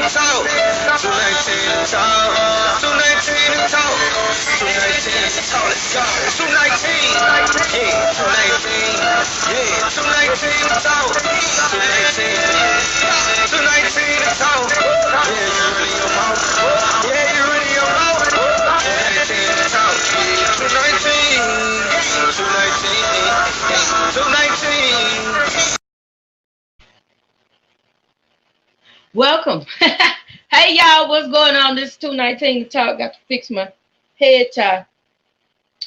talk. 219 to talk. 219 to talk. 219 to talk. Let's go. 219. Yeah, 219. Yeah, 219 to talk. 219. 219 to talk. Yeah, you really your mouth. Yeah, you really your mouth. 219 to talk. 219. 219. 219. Welcome. Hey y'all, what's going on? This is 219 to talk. Got to fix my head tie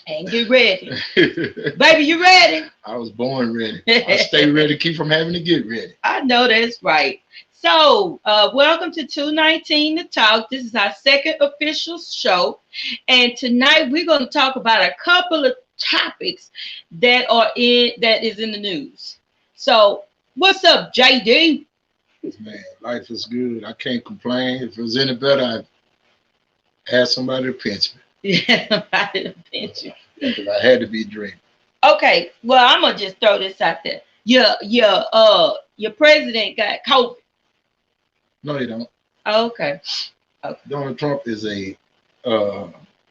and get ready. Baby, you ready? I was born ready. I stay ready, keep from having to get ready. I know that's right. So, welcome to 219 to talk. This is our second official show, and tonight we're going to talk about a couple of topics that is in the news. So, what's up, JD? Man, life is good. I can't complain. If it was any better, I'd ask somebody to pinch me. Yeah, somebody to pinch you. Because I had to be drinking. Okay, well, I'm gonna just throw this out there. Your president got COVID. No, they don't. Oh, okay. Donald Trump is a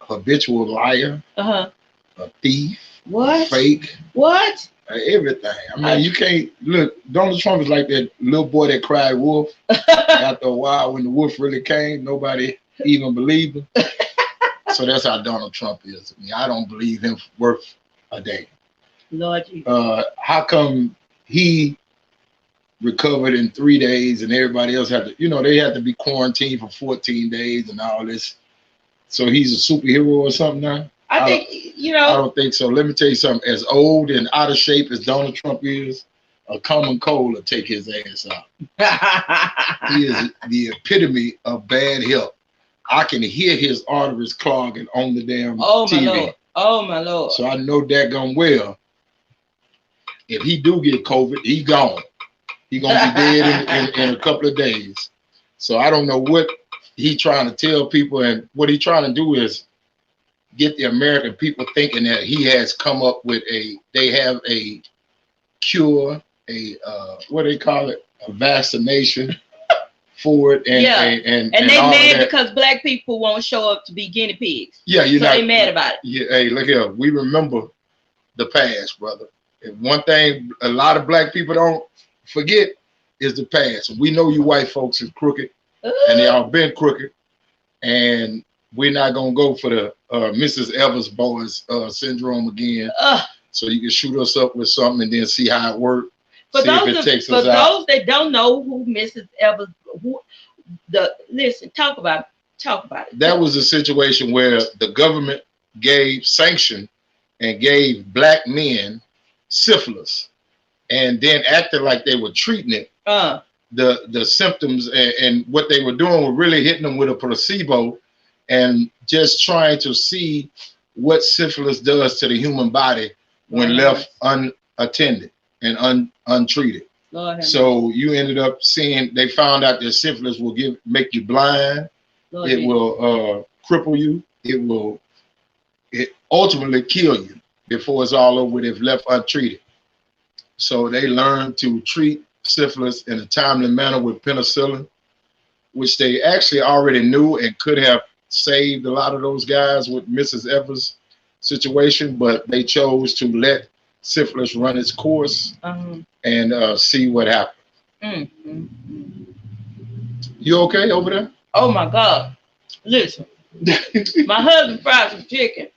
habitual liar, Uh-huh. a thief, What? fake, What? everything. I mean, you can't look. Donald Trump is like that little boy that cried wolf. After a while, when the wolf really came, nobody even believed him. So that's how Donald Trump is. I mean, I don't believe him worth a day. Lord Jesus. How come he recovered in 3 days and everybody else had to, they had to be quarantined for 14 days and all this? So he's a superhero or something now? I think, I don't think so. Let me tell you something. As old and out of shape as Donald Trump is, a common cold will take his ass out. He is the epitome of bad health. I can hear his arteries clogging on the damn TV. My Lord. Oh, my Lord. So I know daggone well, if he do get COVID, he gone. He going to be dead in a couple of days. So I don't know what he trying to tell people, and what he trying to do is get the American people thinking that he has come up with they have a cure, what do they call it, a vaccination for it, and they all mad because black people won't show up to be guinea pigs. Yeah, they mad about it. Yeah, hey, look here, we remember the past, brother. And one thing a lot of black people don't forget is the past. We know you white folks is crooked, and they all been crooked, and we're not gonna go for the Mrs. Evers boys syndrome again. So you can shoot us up with something and then see how it works. For those that don't know who Mrs. Evers, talk about it. That was a situation where the government gave sanction and gave black men syphilis, and then acted like they were treating it. The symptoms and what they were doing were really hitting them with a placebo, and just trying to see what syphilis does to the human body when left unattended and untreated. So you ended up seeing, they found out that syphilis will make you blind. It will cripple you. It ultimately kill you before it's all over if left untreated. So they learned to treat syphilis in a timely manner with penicillin, which they actually already knew and could have saved a lot of those guys with Mrs. Evers' situation, but they chose to let syphilis run its course and see what happened. You okay over there? Oh my God. Listen, my husband fried some chicken,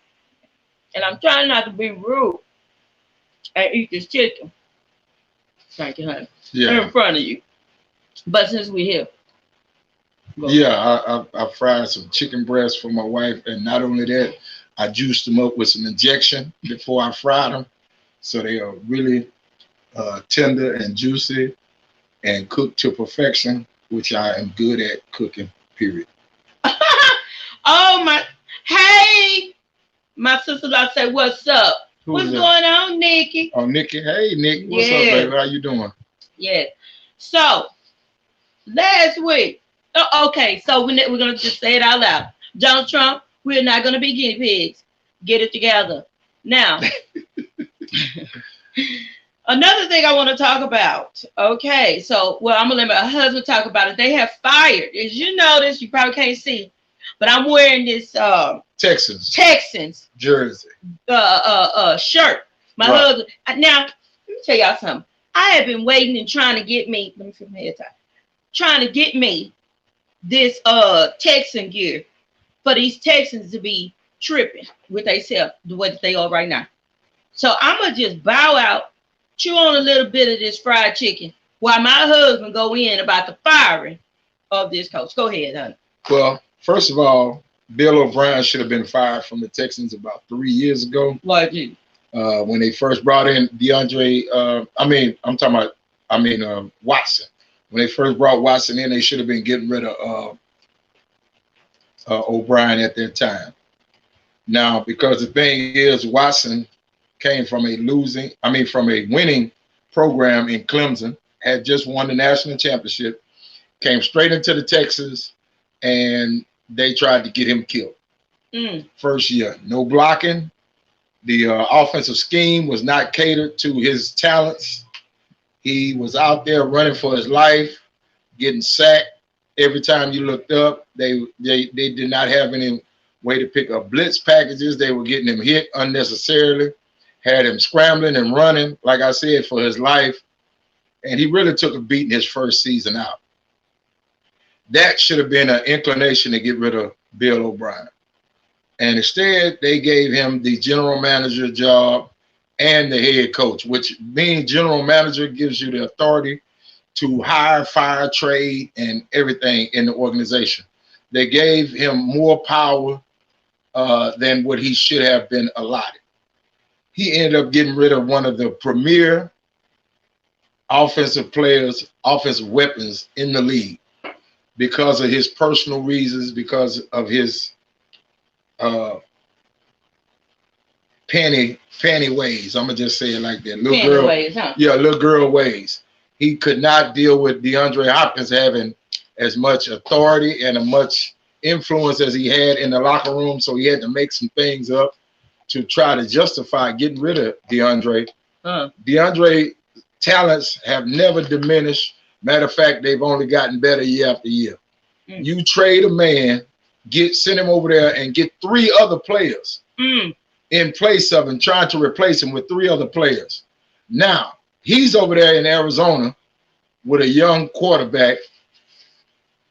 and I'm trying not to be rude and eat this chicken. Thank you, honey. Yeah. In front of you. But since we're here. Yeah, I fried some chicken breasts for my wife, and not only that, I juiced them up with some injection before I fried them, so they are really tender and juicy and cooked to perfection, which I am good at cooking, period. Oh my, hey, my sister-in-law said, what's up? What's going on, Nikki? Oh, Nikki, hey, Nick, what's up, baby? How you doing? Yeah. So, last week, okay, so we're going to just say it out loud. Donald Trump, we're not going to be guinea pigs. Get it together. Now, Another thing I want to talk about. Okay, so I'm gonna let my husband talk about it. They have fired. As you notice, you probably can't see, but I'm wearing this Texans jersey shirt. My husband. Now, let me tell y'all something. I have been waiting and trying to get me. Let me flip my head top. Trying to get me this Texan gear for these Texans to be tripping with themselves the way that they are right now. So I'm gonna just bow out, chew on a little bit of this fried chicken while my husband go in about the firing of this coach. Go ahead, honey. Well, first of all, Bill O'Brien should have been fired from the Texans about 3 years ago. Why you? When they first brought in Watson. When they first brought Watson in, they should have been getting rid of O'Brien at that time. Now, because the thing is, Watson came from a winning program in Clemson, had just won the national championship, came straight into the Texans, and they tried to get him killed. First year, no blocking. The offensive scheme was not catered to his talents. He was out there running for his life, getting sacked every time you looked up. They did not have any way to pick up blitz packages. They were getting him hit unnecessarily, had him scrambling and running, like I said, for his life. And he really took a beating his first season out. That should have been an inclination to get rid of Bill O'Brien. And instead, they gave him the general manager job and the head coach, which being general manager gives you the authority to hire, fire, trade, and everything in the organization. They gave him more power than what he should have been allotted. He ended up getting rid of one of the premier offensive weapons in the league because of his personal reasons, because of his fanny ways. I'm gonna just say it like that. Little girl ways. He could not deal with DeAndre Hopkins having as much authority and as much influence as he had in the locker room, so he had to make some things up to try to justify getting rid of DeAndre. DeAndre talents have never diminished. Matter of fact, they've only gotten better year after year. You trade a man, send him over there and get 3 other players in place of him, trying to replace him with 3 other players. Now, he's over there in Arizona with a young quarterback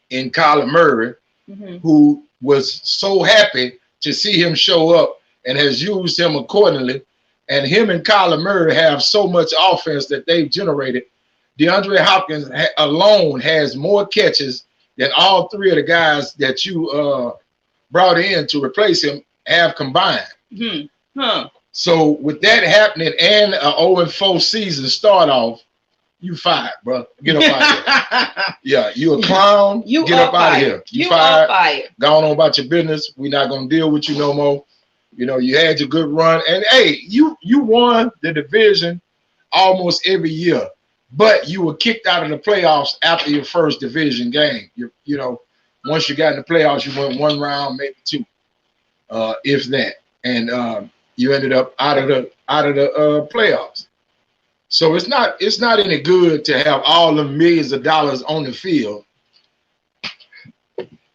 in Kyler Murray, who was so happy to see him show up and has used him accordingly. And him and Kyler Murray have so much offense that they've generated. DeAndre Hopkins alone has more catches than all 3 of the guys that you brought in to replace him have combined. So with that happening and an 0-4 season start off, you fired, bro. Get up out of here. Yeah, you a clown. Get up out of here. You fired. Go on about your business. We're not gonna deal with you no more. You know, you had your good run, and hey, you won the division almost every year, but you were kicked out of the playoffs after your first division game. You know, once you got in the playoffs, you went 1 round, maybe 2, if that, and you ended up out of the playoffs. So it's not any good to have all the millions of dollars on the field,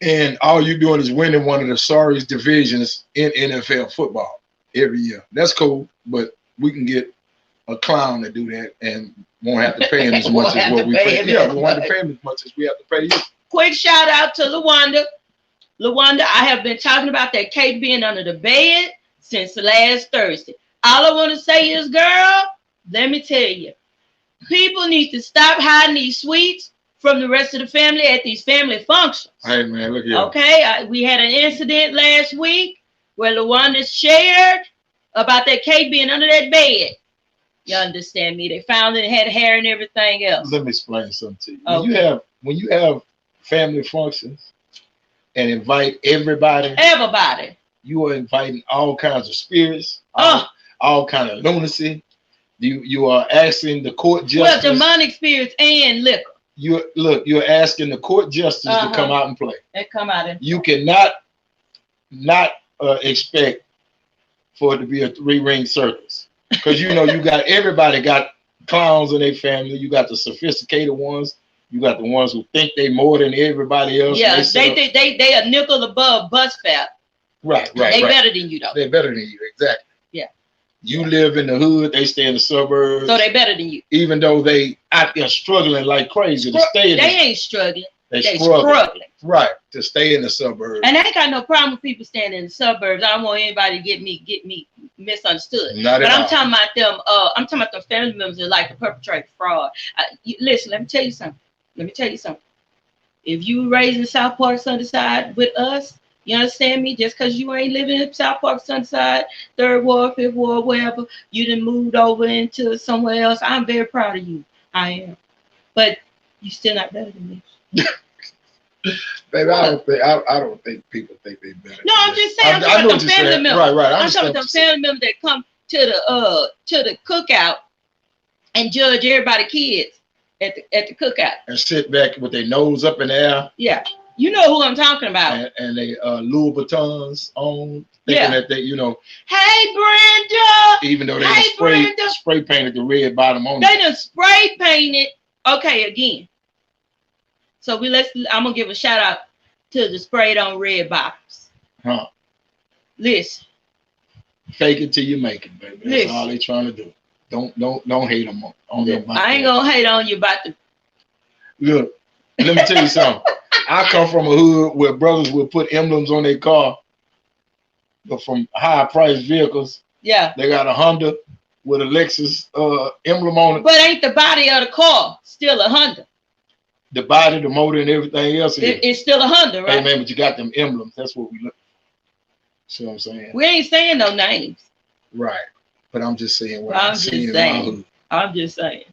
and all you're doing is winning one of the sorriest divisions in NFL football every year. That's cool, but we can get a clown to do that and won't have to pay him as much as what we pay. Yeah, we won't have to pay him as much as we have to pay you. Quick shout out to LaWanda. LaWanda, I have been talking about that cake being under the bed since last Thursday. All I want to say is, girl, let me tell you, people need to stop hiding these sweets from the rest of the family at these family functions. Hey, man, look here. Okay, we had an incident last week where LaWanda shared about that cake being under that bed. You understand me? They found it had hair and everything else. Let me explain something to you. Okay. When you have family functions and invite everybody, you are inviting all kinds of spirits, all kind of lunacy. You are asking the court justice. Well, demonic spirits and liquor. You're asking the court justice to come out and play. They come out and you cannot not expect for it to be a 3-ring circus, because you know you got everybody got clowns in their family. You got the sophisticated ones. You got the ones who think they more than everybody else. Yeah, they a nickel above bus fare. Right. They better than you though. They better than you, exactly. Yeah. You live in the hood, they stay in the suburbs. So they better than you. Even though they out there struggling like crazy to stay in. They ain't struggling. They struggling. Right, to stay in the suburbs. And I ain't got no problem with people staying in the suburbs. I don't want anybody to get me misunderstood. Not but at I'm all. talking about them. I'm talking about the family members that like to perpetrate fraud. Listen, let me tell you something. If you raised in South Park Sunnyside with us, you understand me? Just because you ain't living in South Park Sunnyside, 3rd Ward, 5th Ward, wherever, you done moved over into somewhere else. I'm very proud of you. I am. But you still not better than me. Baby, I don't think people think they better. No, I'm just saying. I'm talking about the family members. Right. I'm talking about the family members that come to the cookout and judge everybody's kids at the cookout and sit back with their nose up in the air. Yeah, you know who I'm talking about. And they Louis Vuittons on, thinking that they, Hey, Brenda. Even though they spray painted the red bottom on. They done spray painted. Okay, again. So I'm gonna give a shout out to the sprayed on red bottoms. Huh. Listen. Fake it till you make it, baby. That's all they trying to do. Don't hate them on them. I ain't gonna hate on you about the. Look, let me tell you something. I come from a hood where brothers would put emblems on their car, but from high priced vehicles. Yeah. They got a Honda with a Lexus emblem on it. But ain't the body of the car still a Honda? The body, the motor, and everything else. It's still a Honda, right? Hey, man, but you got them emblems. That's what we look. See what I'm saying? We ain't saying no names. Right. But I'm just saying what I'm just saying. In my hood. I'm just saying.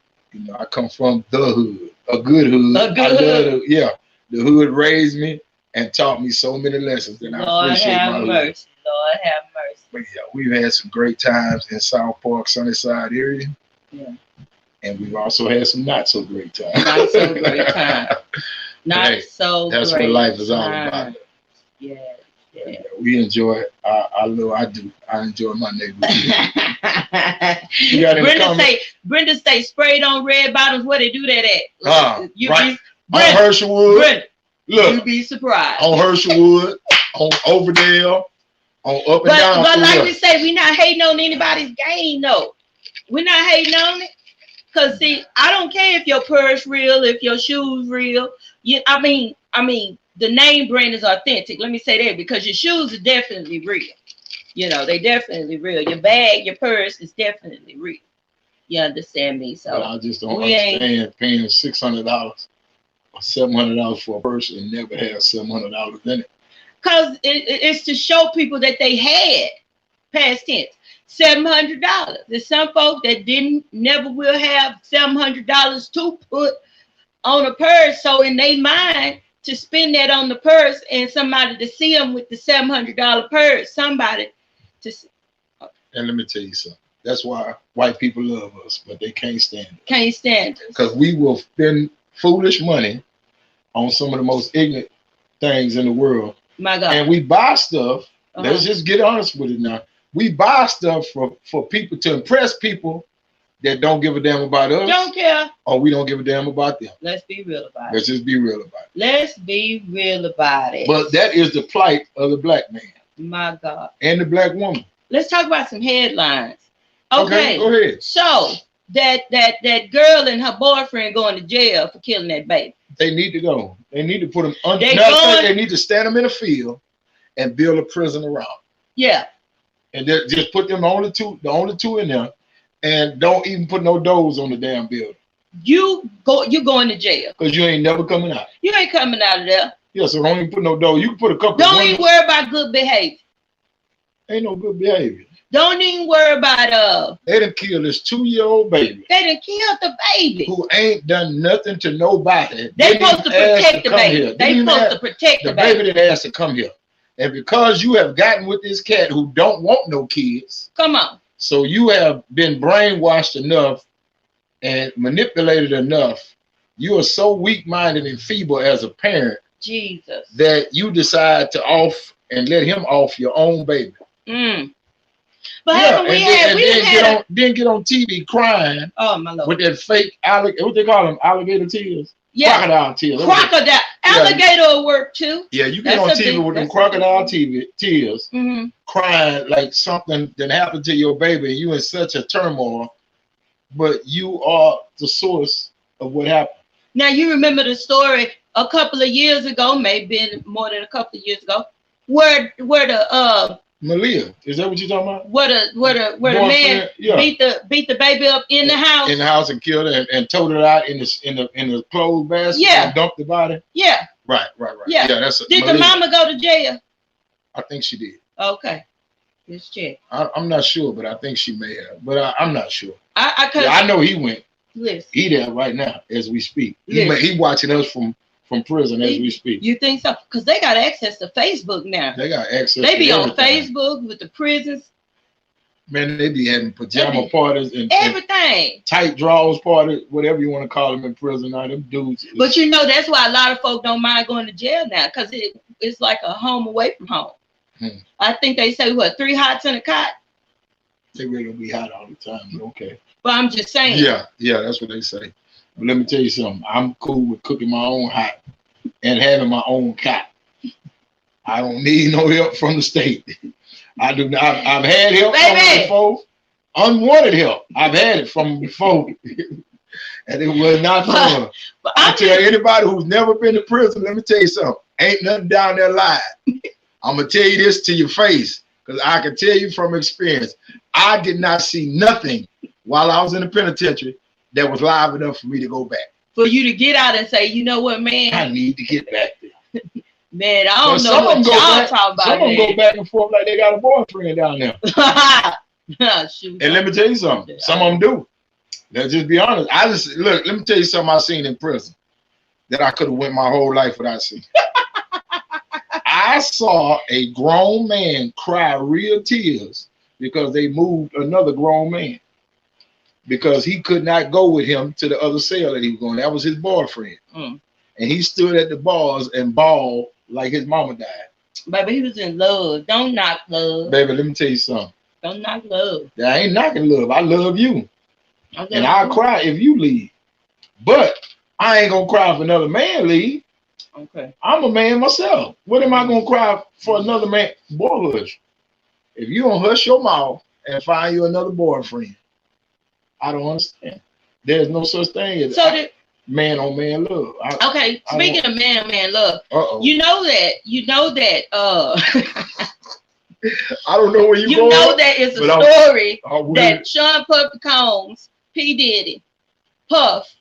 I come from the hood. A good hood. A good hood. The hood raised me and taught me so many lessons. And I appreciate my hood. Lord have mercy. But yeah, we've had some great times in South Park, Sunnyside area. Yeah. And we've also had some not so great times. Not so great times. That's what life is all about. Yeah. We enjoy it. I enjoy my neighborhood. Brenda say sprayed on red bottoms. Where they do that at? Right. On Herschelwood. Brenda, look, you'd be surprised. On Herschelwood, on Overdale, on up and down. But like we say, we're not hating on anybody's game, though. We're not hating on it. Cause see, I don't care if your purse real, if your shoes real. I mean, the name brand is authentic. Let me say that, because your shoes are definitely real. They definitely real. Your bag, your purse is definitely real. You understand me? So I just don't understand paying $600 or $700 for a purse and never have $700 in it. Cause it's to show people that they had, past tense, $700. There's some folks that never will have $700 to put on a purse. So in their mind, to spend that on the purse and somebody to see them with the $700 purse, somebody to see. And let me tell you something. That's why white people love us, but they can't stand it. Can't stand it. Because we will spend foolish money on some of the most ignorant things in the world. My God. And we buy stuff. Let's just get honest with it now. We buy stuff for people, to impress people that don't give a damn about us. Don't care. Or we don't give a damn about them. Let's be real about it. Let's just be real about it. Let's be real about it. But that is the plight of the black man. My God. And the black woman. Let's talk about some headlines. Okay, go ahead. So that girl and her boyfriend going to jail for killing that baby. They need to go. They need to put them under. They need to stand them in a field and build a prison around. Yeah. And just put them the only two in there, and don't even put no doors on the damn building. You going to jail. Because you ain't never coming out. You ain't coming out of there. Yeah, so don't even put no door. You can put a couple. Don't even worry about good behavior. Ain't no good behavior. Don't even worry about They done killed this 2-year-old baby. They done killed the baby. Who ain't done nothing to nobody. They supposed to protect the baby. They supposed to protect the baby. The baby that asked to come here. And because you have gotten with this cat who don't want no kids. Come on. So you have been brainwashed enough and manipulated enough. You are so weak-minded and feeble as a parent. Jesus. That you decide to let him off your own baby. But yeah, didn't get on TV crying. Oh my Lord. With that fake alligator, what they call them, alligator tears. Yeah. Crocodile tears. Crocodile. Alligator will work too. Yeah, you get on TV with them crocodile tears, crying like something that happened to your baby, and you in such a turmoil, but you are the source of what happened. Now you remember the story a couple of years ago, maybe more than a couple of years ago, where the Malia, is that what you're talking about? Where the man beat the baby up in the house. In the house and killed her and toted her out in the clothes basket and dumped the body. Yeah. Right. Yeah. Did the mama go to jail? I think she did. Okay. Let's check. I'm not sure, but I think she may have. But I'm not sure. I know he went. Listen. He there right now as we speak. He watching us from prison as we speak. You think so? Because they got access to Facebook now. They got access. They be on Facebook with the prisons. Man, they be having pajama parties and everything. And tight draws parties, whatever you want to call them in prison. Now them dudes. But you know that's why a lot of folk don't mind going to jail now, because it's like a home away from home. I think they say 3 hots in a cot. They really be hot all the time. Okay. But I'm just saying. Yeah, that's what they say. But let me tell you something. I'm cool with cooking my own hot and having my own cot. I don't need no help from the state. I do not. I've had help from before. Unwanted help. I've had it from before. And it was not fun. But I tell anybody who's never been to prison, let me tell you something. Ain't nothing down there live. I'm going to tell you this to your face, because I can tell you from experience. I did not see nothing while I was in the penitentiary that was live enough for me to go back. For you to get out and say, you know what, man? I need to get back there. Man, I don't know what y'all talking about. Some of them go back and forth like they got a boyfriend down there. And let me tell you something. Some of them do. Let's just be honest. Let me tell you something I seen in prison that I could have went my whole life without seeing. I saw a grown man cry real tears because they moved another grown man, because he could not go with him to the other cell that he was going. That was his boyfriend. And he stood at the bars and bawled like his mama died. Baby, he was in love. Don't knock love. Baby, let me tell you something. Don't knock love. I ain't knocking love. I love you. And I'll cry if you leave. But I ain't going to cry if another man leave. Okay. I'm a man myself. What am I going to cry for another man? Boy, hush. If you don't hush your mouth and find you another boyfriend, I don't understand. There's no such thing as man on man love. Speaking of man on man love, you know that I don't know where you going. You know that it's a story that Sean Puffy Combs, P. Diddy, Puff,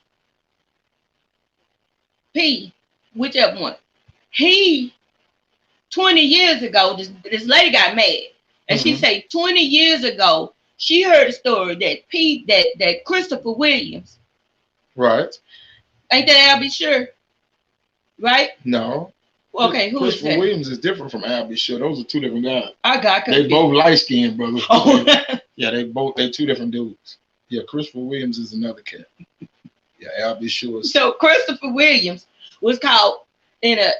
P, whichever one. 20 years ago, this lady got mad. And she said 20 years ago, she heard a story that Christopher Williams. Right. Ain't that Albie Sure? Right? No. Okay, who is that? Christopher Williams is different from Albie Sure. Those are two different guys. They both light-skinned brothers. Yeah, they two different dudes. Yeah, Christopher Williams is another cat. Yeah, Albie Sure. So Christopher Williams was caught in a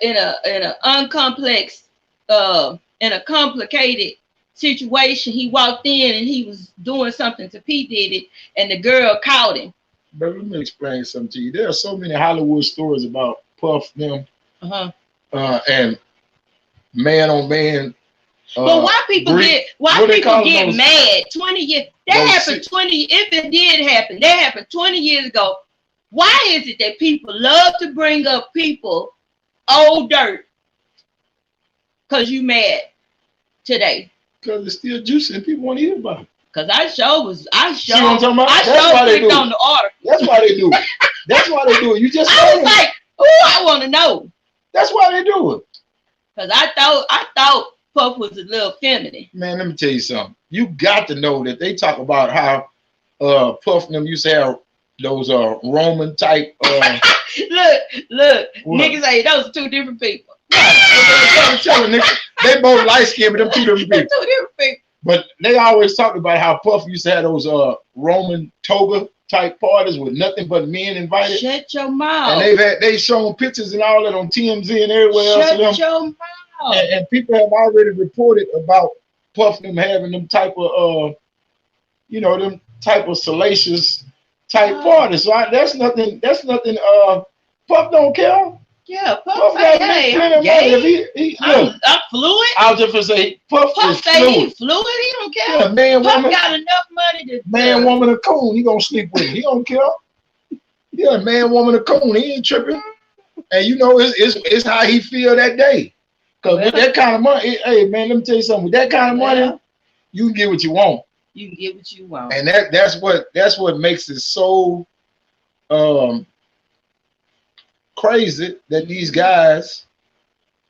complicated situation. He walked in and he was doing something to P. Diddy, and the girl caught him. But let me explain something to you. There are so many Hollywood stories about Puff them and man on man. But why people get mad? 20 years that happened. 20 if it did happen, that happened 20 years ago. Why is it that people love to bring up people old dirt? Because you mad today. Because it's still juicy and people want to hear about it. Because I sure clicked on the order. That's why they do it. That's why they do it. You just I was like, oh, I want to know. That's why they do it. Because I thought Puff was a little feminine. Man, let me tell you something. You got to know that they talk about how Puff and them used to have those Roman type. Look, niggas say those are two different people. They both light skinned, but them two different people. Two different people. But they always talked about how Puff used to have those Roman toga type parties with nothing but men invited. Shut your mouth. And they shown pictures and all that on TMZ and everywhere else. Shut your mouth. And people have already reported about Puff them having them type of you know, them type of salacious type parties. So that's nothing. Puff don't care. Yeah, Puff say, hey, I'm gay. I'm fluid. I was just gonna say, Puff say he fluid. He don't care. Yeah, man, Puff woman, got enough money to man, woman, a coon. He gonna sleep with him. He don't care. Yeah, man, woman, a coon. He ain't tripping. And you know, it's how he feel that day. Cause with that kind of money, hey man, let me tell you something. With that kind of money, you can get what you want. You can get what you want. And that's what makes it so crazy that these guys,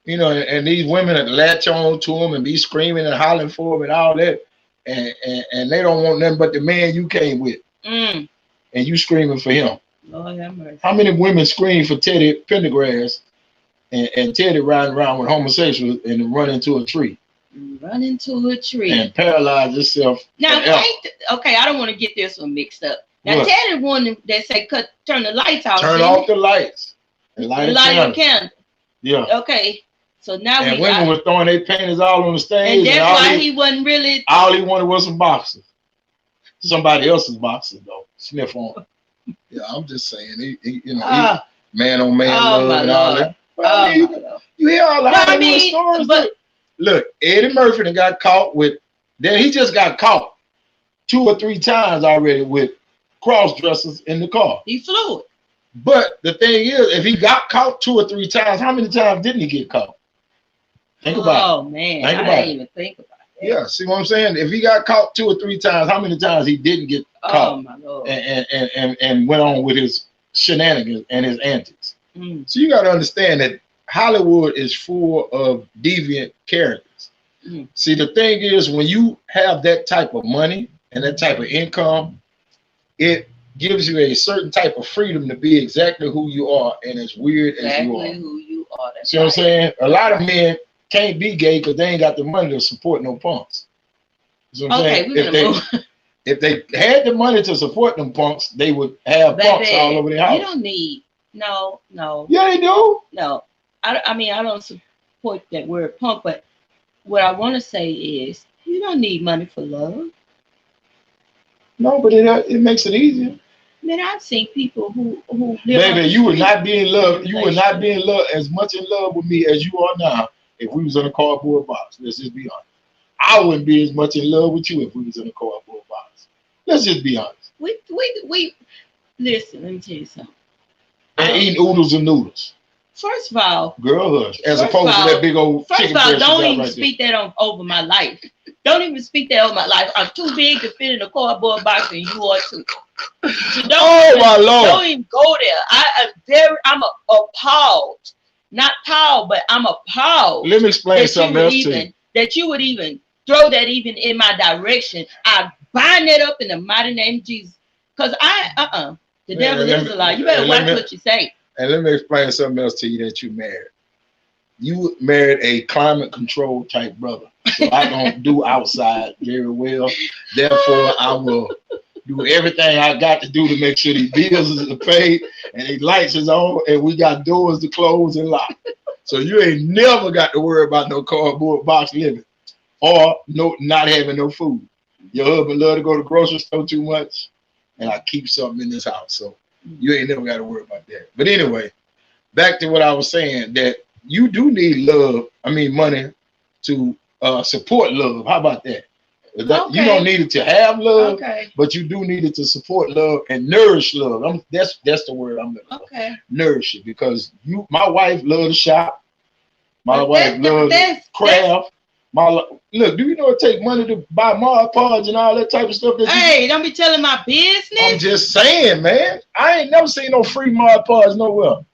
you know, and these women that latch on to them and be screaming and hollering for them and all that, and they don't want nothing but the man you came with, and you screaming for him. Lord have mercy. How many women scream for Teddy Pendergrass and Teddy riding around with homosexuals and run into a tree? Run into a tree and paralyze yourself. Now, okay, I don't want to get this one mixed up. Now, Teddy one that say turn the lights off. Turn off the lights. And light a candle. Yeah. Okay. So now and women were throwing their panties all on the stage. And that's why he wasn't really. All he wanted was some boxers. Somebody else's boxers though. Sniff on. Yeah, I'm just saying. He man on man love and all that. But you hear all the Hollywood stories. But look, Eddie Murphy got caught with. Then he just got caught 2 or 3 times already with cross dressers in the car. He flew it. But the thing is, if he got caught 2 or 3 times, how many times didn't he get caught? Think about it. Oh man, I didn't even think about that. Yeah, see what I'm saying? If he got caught 2 or 3 times, how many times he didn't get caught? Oh my Lord. And went on with his shenanigans and his antics. So you got to understand that Hollywood is full of deviant characters. See, the thing is, when you have that type of money and that type of income, it gives you a certain type of freedom to be exactly who you are and as weird as you are. Who you are. See what I'm saying? A lot of men can't be gay because they ain't got the money to support no punks. You know what I'm saying? If they had the money to support them punks, they would have punks all over their house. You don't need no. Yeah, they do. No, I mean I don't support that word punk, but what I want to say is you don't need money for love. No, but it makes it easier. Man, I've seen people who live. Baby, you would not be in love. You would not be in love as much in love with me as you are now if we was in a cardboard box. Let's just be honest. I wouldn't be as much in love with you if we was in a cardboard box. Let's just be honest. We listen. Let me tell you something. And eating oodles and noodles. First of all, girl hush. As opposed to that big old. First of all, don't even speak that over my life. Don't even speak that over my life. I'm too big to fit in a cardboard box, and you are too. So my Lord! Don't even go there. I'm appalled. Not tall, but I'm appalled. Let me explain something else to you. That you would even throw that even in my direction. I bind it up in the mighty name of Jesus. Because the devil is a lie. You better watch what you say. And let me explain something else to you that you married. You married a climate control type brother. So I don't do outside very well. Therefore, I will do everything I got to do to make sure these bills are paid and these lights is on and we got doors to close and lock. So you ain't never got to worry about no cardboard box living or not having no food. Your husband love to go to the grocery store too much, and I keep something in this house. So you ain't never got to worry about that. But anyway, back to what I was saying, that you do need money to support love. How about that? Okay. You don't need it to have love, but you do need it to support love and nourish love. That's the word I'm looking for. Nourish it, because my wife loves to shop. My wife loves to craft. Look, do you know it takes money to buy Mod Podge and all that type of stuff? Don't be telling my business. I'm just saying, man. I ain't never seen no free Mod Podge nowhere.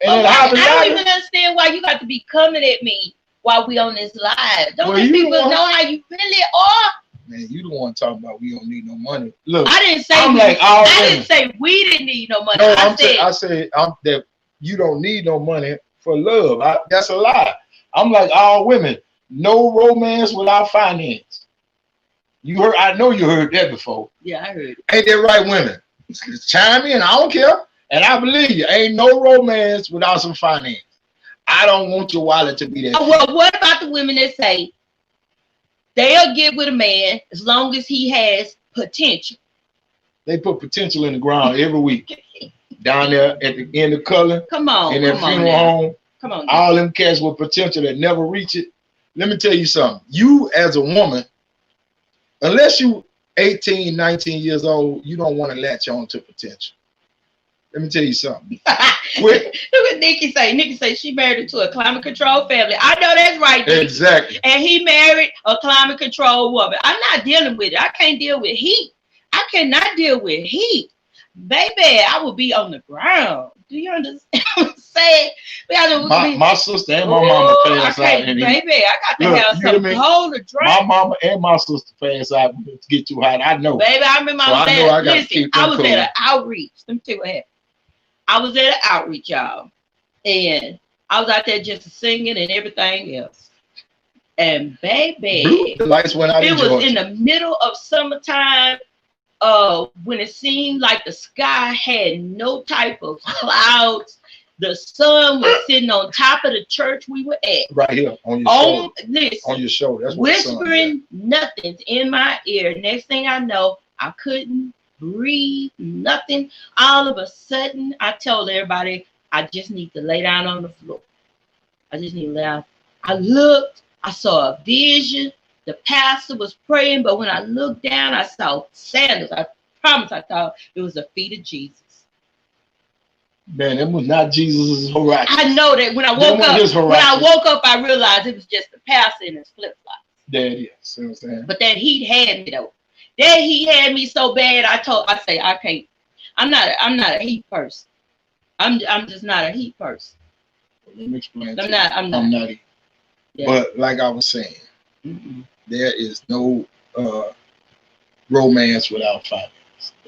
And I don't even understand why you got to be coming at me while we on this live. Don't people know how you really are? Man, you don't want to talk about we don't need no money. Look, I didn't say we didn't need no money. No, I said that you don't need no money for love. That's a lie. I'm like all women. No romance without finance. I know you heard that before. Yeah, I heard it. Ain't that right, women? Chime in. I don't care. And I believe you. Ain't no romance without some finance. I don't want your wallet to be that. Well, what about the women that say, They'll get with a man as long as he has potential. They put potential in the ground every week. Down there at the end of Color. Come on. In that funeral home. Come on. All them cats with potential that never reach it. Let me tell you something. You as a woman, unless you 18, 19 years old, you don't want to latch on to potential. Let me tell you something. Look what Nikki say. Nikki say she married into a climate control family. I know that's right. Nikki. Exactly. And he married a climate control woman. I'm not dealing with it. I can't deal with heat. I cannot deal with heat. Baby, I will be on the ground. Do you understand what I'm saying? My sister and my mama passed out. Baby, I got to have some cold to drink. My mama and my sister passed out to get too hot. I know. Baby, I remember I was at an outreach. Let me tell you what happened. I was at an outreach, y'all. And I was out there just singing and everything else. And baby, the lights went out. It was in the middle of summertime. When it seemed like the sky had no type of clouds, the sun was sitting on top of the church we were at. Right here on your shoulder. Listen, on your shoulder. That's whispering nothing's in my ear. Next thing I know, I couldn't breathe, nothing. All of a sudden, I told everybody, I just need to lay down on the floor. I just need to lay down. I looked, I saw a vision. The pastor was praying, but when I looked down, I saw sandals. I promise I thought it was the feet of Jesus. Man, it was not Jesus' horizon. I know that when I woke up, I realized it was just the pastor in his flip-flops. There it is. See what I'm saying? But that heat had me though. That heat had me so bad. I can't. I'm not a heat person. I'm just not a heat person. Let me explain. I'm not. Yeah. But like I was saying, there is no romance without finance.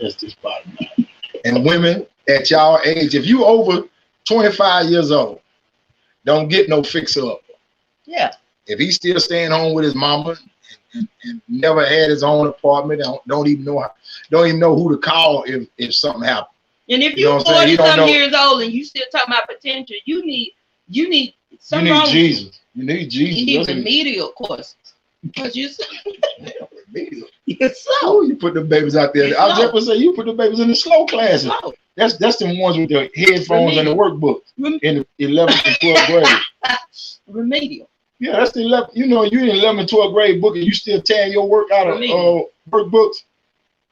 That's just bottom line. And women at y'all age, if you over 25 years old, don't get no fixer-upper. Yeah. If he's still staying home with his mama and never had his own apartment, don't even know who to call if something happens. And if you're 40-some years old and you still talking about potential, you need something wrong. Jesus. You need Jesus. You need remedial courses. Because you remedial. You're slow. You put the babies out there. I was just gonna say you put the babies in the slow classes. Slow. That's the ones with the headphones and the workbook in the 11th and 12th grade. Remedial. Yeah, that's the 11th. You know, you in 11th and 12th grade book and you still tearing your work out of workbooks.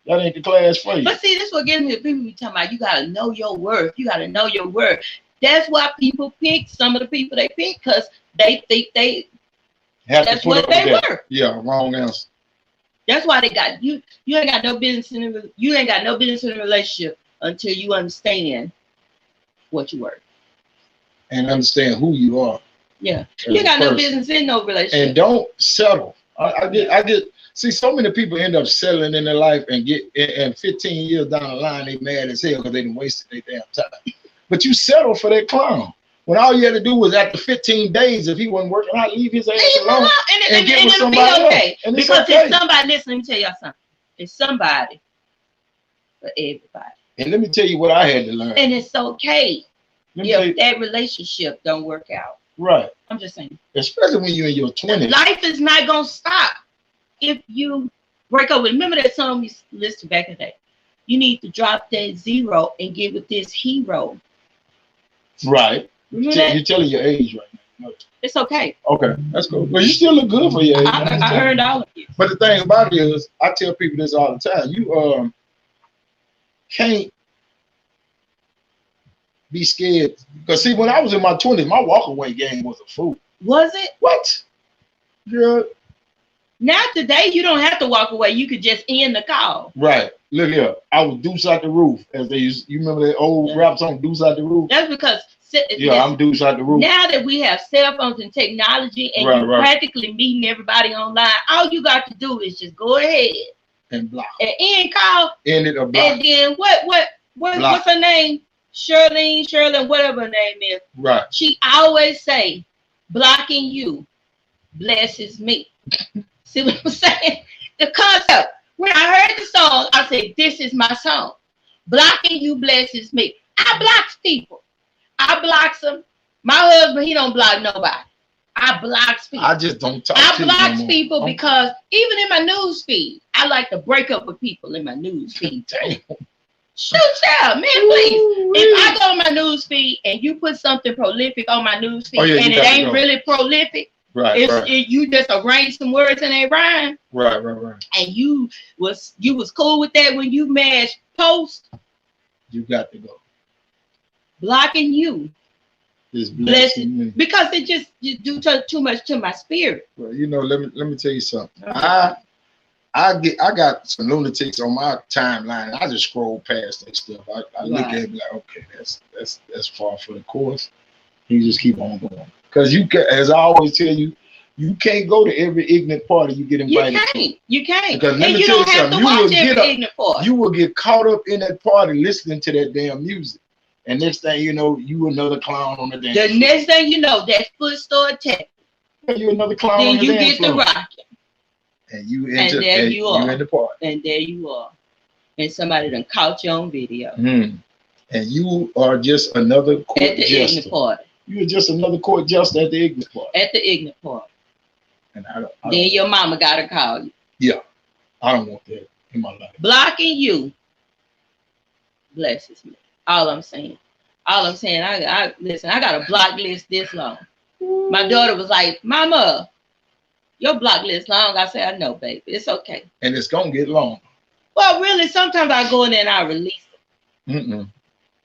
That ain't the class for you. But see, this is what getting me. People be talking about you gotta know your worth. You gotta know your worth. That's why people pick some of the people they pick because they think that's what they were. Yeah, wrong answer. That's why they got you. You ain't got no business in a relationship until you understand what you worth and understand who you are. Yeah, you got no business in no relationship. And don't settle. I get. See, so many people end up settling in their life and 15 years down the line they mad as hell because they done wasted their damn time. But you settle for that clown. When all you had to do was after 15 days, if he wasn't working out, leave his ass alone and get with somebody else. And because it's somebody, listen, let me tell y'all something. It's somebody for everybody. And let me tell you what I had to learn. And it's okay if that relationship don't work out. Right. I'm just saying. Especially when you're in your 20s. Life is not going to stop if you break up. Remember that song we listened back in the day? You need to drop that zero and get with this hero. Right. You're telling your age right now. It's okay. Okay, that's cool. Well, you still look good for your age. I heard all of you. But the thing about it is, I tell people this all the time. You can't be scared. Because see, when I was in my 20s, my walk-away game was a fool. Was it? What? Girl. Now today, you don't have to walk away. You could just end the call. Right. Look here. I was deuce out the roof. As they used, you remember that old rap song, Deuce Out the Roof? That's because I'm deuce out the roof. Now that we have cell phones and technology and you're practically meeting everybody online, all you got to do is just go ahead and block. And end call. End it or block. And then what's her name? Shirley, whatever her name is. Right. She always say, blocking you blesses me. See what I'm saying? The concept. When I heard the song, I said, this is my song. Blocking you blesses me. I blocks people. I blocks them. My husband, he don't block nobody. I block people. I just don't talk I to block no people more. because even in my news feed, I like to break up with people in my news feed. Damn. Shoot out, man, please. If I go on my news feed and you put something prolific on my news feed and it ain't really prolific, right, you just arrange some words and they rhyme. Right. And you was cool with that when you mashed post. You got to go. Blocking you. Is blessing me. Because it just you do too much to my spirit. Well, you know, let me tell you something. Okay. I got some lunatics on my timeline. I just scroll past that stuff. I look at it like, okay, that's far for the course. You just keep on going. Because you can, as I always tell you, you can't go to every ignorant party you get invited to. You can't. Because let me tell you something. You will get caught up in that party listening to that damn music. And next thing you know, you another clown on the dance floor. Next thing you know, that foot start tapping. You another clown on the dance floor. Then you get the rocking. And you enter, and there you are. In the party. And there you are. And somebody done caught you on video. And you are just another court at the jester. Ignorant party. You are just another court jester at the ignorant party. At the ignorant party. And then your mama gotta call you. Yeah. I don't want that in my life. Blocking you blesses me. All I'm saying, I listen, I got a block list this long. My daughter was like, Mama, your block list long. I said, I know, baby. It's okay. And it's going to get long. Well, really, sometimes I go in there and I release it.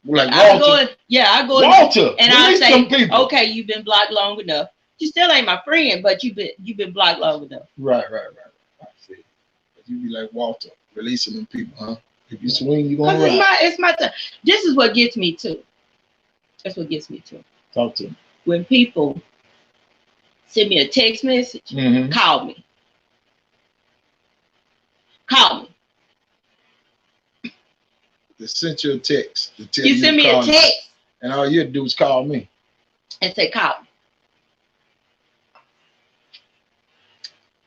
Like Walter. I go in Walter, and I say, okay, you've been blocked long enough. You still ain't my friend, but you've been blocked long enough. Right. I see. But you be like Walter, releasing them people, huh? If you swing, you're going to ride. It's my time. This is what gets me too. That's what gets me too. Talk to me. When people send me a text message, call me. Call me. They sent you a text. To tell you send me a text. And all you do is call me. And say, call me.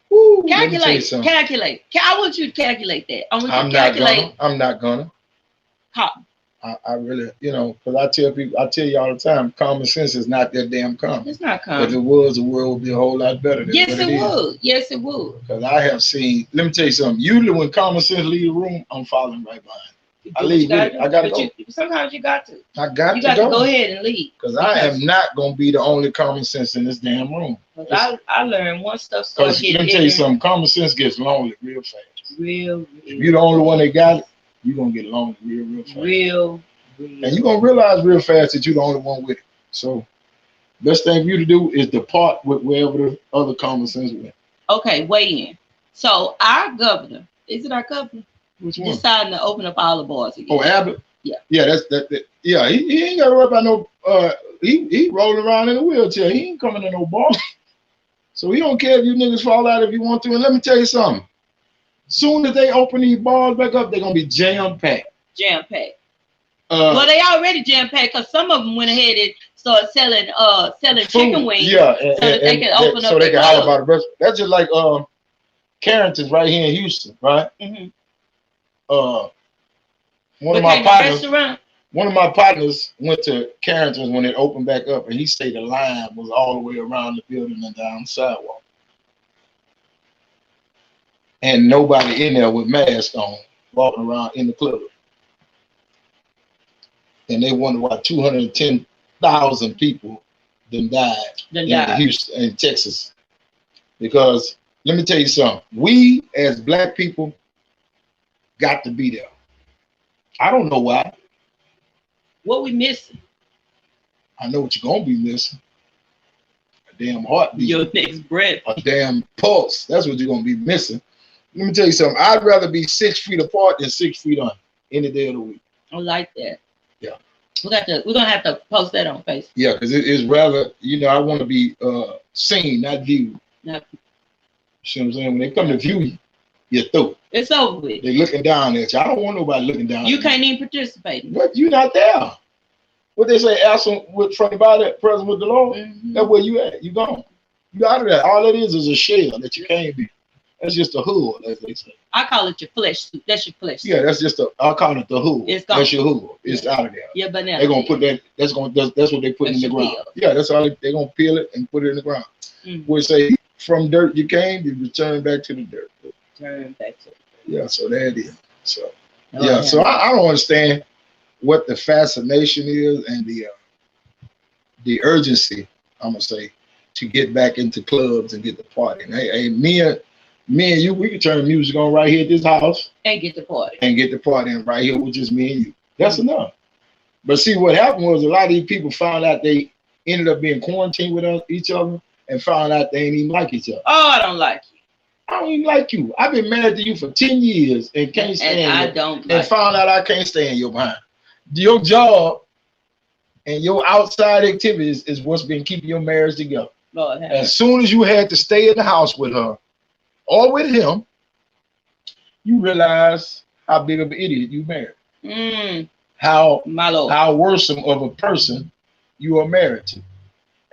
Woo, calculate. I want you to calculate that. I'm not gonna. Call. I really, because I tell you all the time, common sense is not that damn common. It's not common. If it was, the world would be a whole lot better than yes, it would. Yes, it would. Because I have seen, let me tell you something. Usually when common sense leave the room, I'm following right behind. I leave with it. I got to go. Sometimes you got to. You got to go ahead and leave. Because I am not going to be the only common sense in this damn room. I learned once stuff starts getting let me tell you something. Common sense gets lonely real fast. Real. If you're the only one that got it, you're going to get lonely real fast. Real. And you're going to realize real fast that you're the only one with it. So, best thing for you to do is depart with wherever the other common sense went. Okay, weigh in. So, our governor, is it our governor? Which one? Deciding to open up all the bars again. Oh, Abbott? Yeah. Yeah, that. Yeah, he ain't got to worry about no, he rolling around in a wheelchair. He ain't coming to no bar. So, he don't care if you niggas fall out if you want to. And let me tell you something. Soon as they open these bars back up, they're going to be jam-packed. Jam-packed. Well, they already jam-packed because some of them went ahead and started selling chicken wings. Yeah, so that they can open up. So they can holler about the restaurant. That's just like Carrington's right here in Houston, right? One of my partners went to Carrington's when it opened back up, and he said the line was all the way around the building and down the sidewalk, and nobody in there with masks on, walking around in the club. And they wonder why 210,000 people died in Houston, in Texas. Because let me tell you something. We as black people got to be there. I don't know why. What we missing? I know what you're gonna be missing. A damn heartbeat. Your next breath. A damn pulse. That's what you're gonna be missing. Let me tell you something. I'd rather be 6 feet apart than 6 feet under any day of the week. I like that. Yeah. We're gonna have to post that on Facebook. Yeah, because it is rather, I want to be seen, not viewed. You see what I'm saying? When they come to view you, you're through. It's over with. They're looking down at you. I don't want nobody looking down. You can't even participate. But you're not there. What they say, absent from the body, present with the Lord. That's where you at. You gone. You out of that. All it is a shell that you can't be. That's just a hood, as they say. I call it your flesh suit. That's your flesh suit. Yeah, I call it the hood. That's your hood. It's out of there. Yeah, but now they're gonna put that. That's what they put in the ground. Yeah, that's all they're gonna peel it and put it in the ground. would say, from dirt you came, you return back to the dirt. Turn back to Yeah, so there it is. So so I don't understand what the fascination is and the urgency, I'm gonna say, to get back into clubs and get the party. And hey, me and you, we can turn music on right here at this house and get the party. And get the party in right here with just me and you. That's enough. But see, what happened was a lot of these people found out they ended up being quarantined with each other and found out they ain't even like each other. Oh, I don't like you. I don't even like you. I've been married to you for 10 years and can't stand you. I don't like and found out I can't stand your behind. Your job and your outside activities is what's been keeping your marriage together. Lord, as soon as you had to stay in the house with her or with him, you realize how big of an idiot you married. How worrisome of a person you are married to.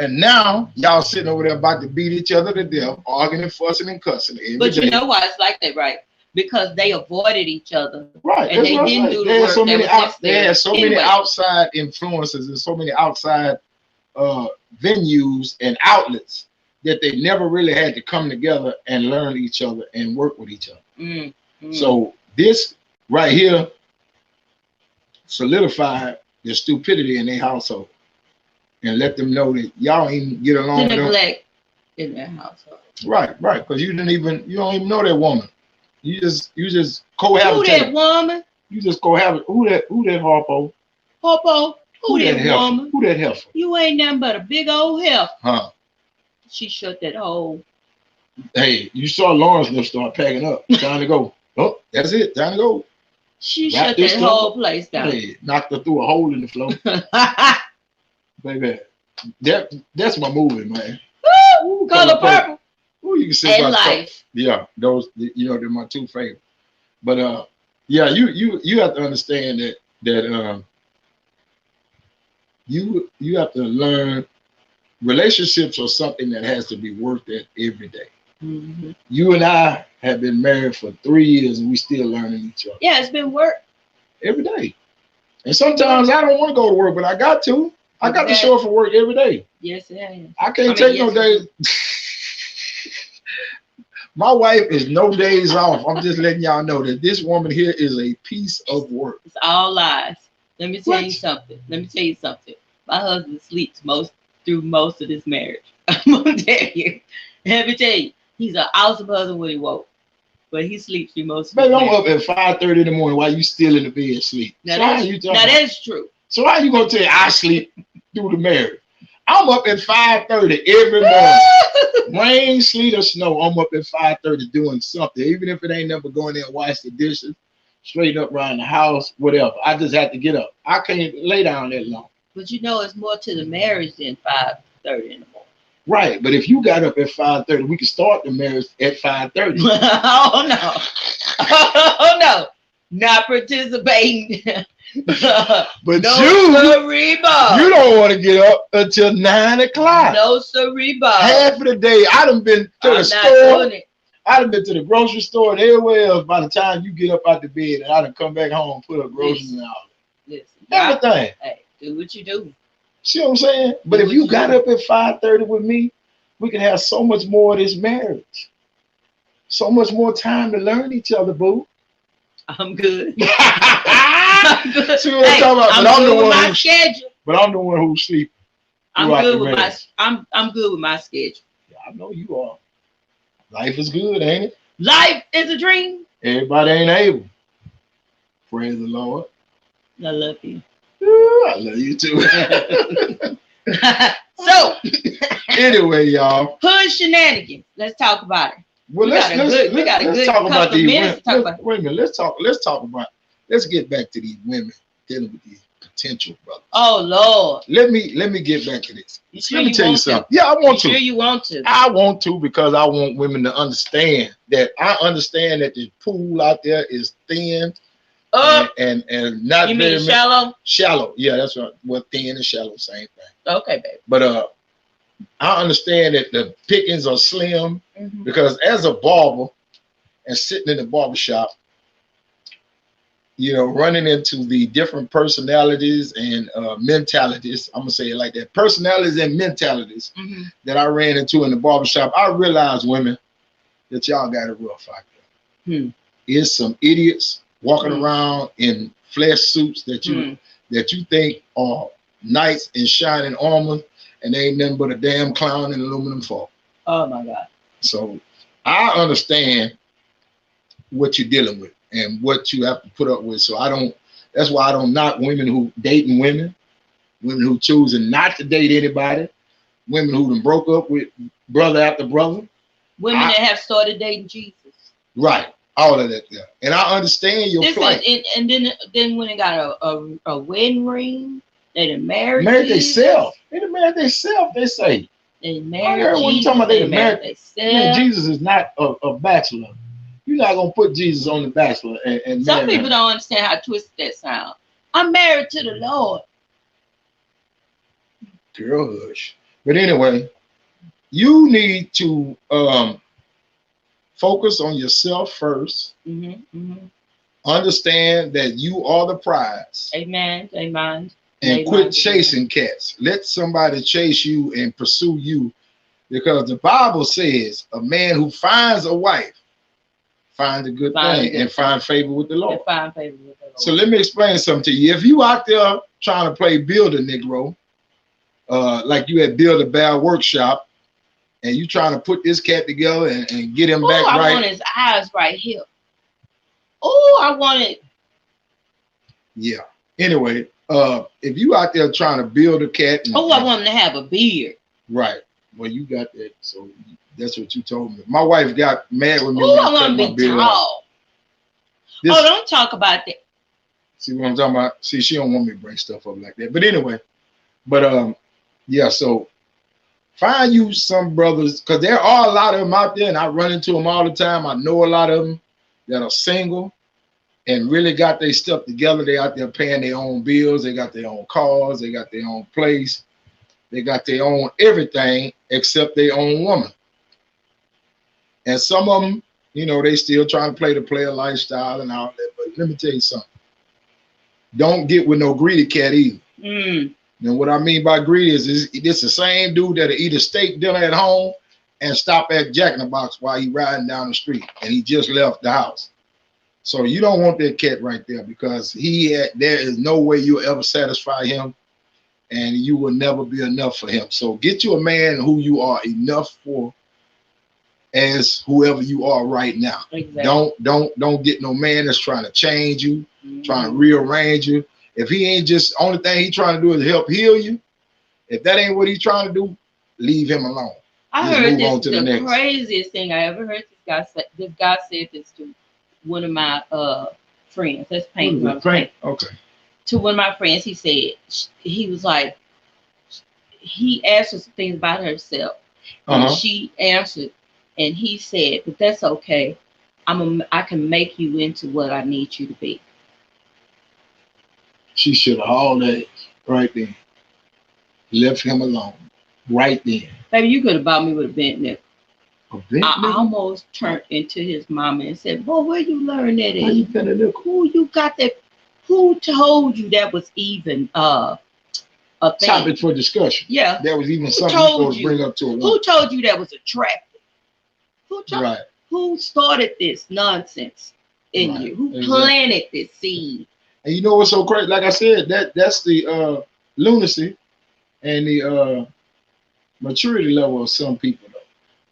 And now y'all sitting over there about to beat each other to death, arguing and fussing and cussing every day. But you know why it's like that, right? Because they avoided each other. Right. And they didn't do the work. They had so many outside influences and so many outside venues and outlets that they never really had to come together and learn each other and work with each other. So this right here solidified the stupidity in their household and let them know that y'all ain't get along. The neglect in their household. Right, because you don't even know that woman. You just cohabitate. Who that woman? You just cohabit. Who that Harpo? Harpo? Who that woman? Who that heifer? You ain't nothing but a big old heifer. Huh. She shut that hole. Hey, you saw Lawrence start packing up. Time to go. Oh, that's it. Time to go. She shut that whole place down. Hey, knocked her through a hole in the floor. Baby, that's my movie, man. Woo, Color Purple. Who you can say and Life. Yeah, those, they're my two favorites. But yeah, you have to understand that you have to learn. Relationships are something that has to be worked at every day. You and I have been married for 3 years and we still learning each other. Yeah, it's been work every day. And sometimes I don't want to go to work, but I got to. I got to show up for work every day. Yes, it is. I can't take no days. My wife is no days off. I'm just letting y'all know that this woman here is a piece of work. It's all lies. Let me tell you something. My husband sleeps through most of this marriage. I'm gonna tell you. Let me tell you, he's an awesome husband when he woke, but he sleeps through most of Baby, I'm up at 5:30 in the morning while you still in the bed asleep. Now that's true. So how you gonna tell you I sleep through the marriage? I'm up at 5:30 every morning. Rain, sleet, or snow, I'm up at 5:30 doing something. Even if it ain't never going there and wash the dishes, straight up around the house, whatever. I just have to get up. I can't lay down that long. But it's more to the marriage than 5:30 in the morning. Right, but if you got up at 5:30, we could start the marriage at 5:30. Oh no. Oh no. Not participating. But no, you don't want to get up until 9 o'clock. No, sirree, Bob. Half of the day, I done been to the store. I done been to the grocery store and everywhere else by the time you get up out the bed, and I done come back home and put up groceries and all. Listen, everything. Hey, do what you do. See what I'm saying? But if you got up at 5:30 with me, we can have so much more of this marriage. So much more time to learn each other, boo. I'm good. I'm good. See what I'm talking about? I'm good with my schedule. But I'm the one who sleeps. I'm good with I'm good with my schedule. Yeah, I know you are. Life is good, ain't it? Life is a dream. Everybody ain't able. Praise the Lord. I love you. Ooh, I love you too. So anyway, y'all. Hood shenanigans. Let's talk about it. Well, let's talk about these women. Wait a minute. Let's get back to these women dealing with these potential brothers. Oh Lord. Let me get back to this. Let me tell you something. Yeah, I want to. Sure you want to. I want to because I want women to understand that the pool out there is thin. And not you very mean shallow? Shallow. Yeah, that's right. Well, thin and shallow, same thing. Okay, baby. But I understand that the pickings are slim because as a barber and sitting in the barber shop, you know, running into the different personalities and mentalities. I'm gonna say it like that: personalities and mentalities that I ran into in the barbershop. I realized, women, that y'all got it rough out there. It's some idiots walking around in flesh suits that you think are knights in shining armor, and they ain't nothing but a damn clown in aluminum foil. Oh my God. So I understand what you're dealing with and what you have to put up with. So that's why I don't knock women who dating women who choosing not to date anybody, women who done broke up with brother after brother. Women that have started dating Jesus. Right. All of that. Yeah. And I understand your plight. And then when they got a wedding ring, they done married themselves. They done married themselves, they say. They married Jesus. When you talking about they done married themselves. Jesus is not a bachelor. You're not gonna put Jesus on the bachelor and some people don't understand how twisted that sound. I'm married to the Lord. Girl, hush. But anyway, you need to focus on yourself first. Understand that you are the prize. Amen. Amen. And quit chasing cats. Let somebody chase you and pursue you, because the Bible says a man who finds a wife finds a good thing and find favor with the Lord. So let me explain something to you. If you out there trying to play Builder Negro, like you at Build a Bear Workshop, and you trying to put this cat together and get him back right. I want his eyes right here. Oh, I want it. Yeah. Anyway, if you out there trying to build a cat. I want him to have a beard. Right. Well, you got that. So that's what you told me. My wife got mad with me. Oh, I want to be tall. Don't talk about that. See what I'm talking about? See, she don't want me to bring stuff up like that. But anyway, yeah, so find you some brothers, because there are a lot of them out there, and I run into them all the time. I know a lot of them that are single and really got their stuff together. They out there paying their own bills. They got their own cars. They got their own place. They got their own everything except their own woman. And some of them, you know, they still trying to play the player lifestyle and all that. But let me tell you something. Don't get with no greedy cat either. And what I mean by greedy is it's the same dude that'll eat a steak dinner at home and stop at Jack in the Box while he riding down the street and he just left the house. So you don't want that cat right there, because there is no way you'll ever satisfy him, and you will never be enough for him. So get you a man who you are enough for, as whoever you are right now. Exactly. Don't get no man that's trying to change you, trying to rearrange you. If he ain't just, only thing he trying to do is help heal you, if that ain't what he's trying to do, leave him alone. I heard this the craziest thing I ever heard. This guy said this to one of my friends. Let's paint my friend. Okay. To one of my friends, he said, he was like, he asked her some things about herself, and she answered, and he said, but that's okay. I can make you into what I need you to be. She should have hauled that right then. Left him alone. Right then. Baby, you could have bought me with a Bentley. I almost turned into his mama and said, boy, where you learn that at? Who you got that? Who told you that was even a thing? Topic for discussion. Yeah. That was even something you're supposed to bring up to a woman. Who told you that was attractive? Who started this nonsense in you? Who planted this seed? And you know what's so crazy? Like I said, that's the lunacy and the maturity level of some people, though,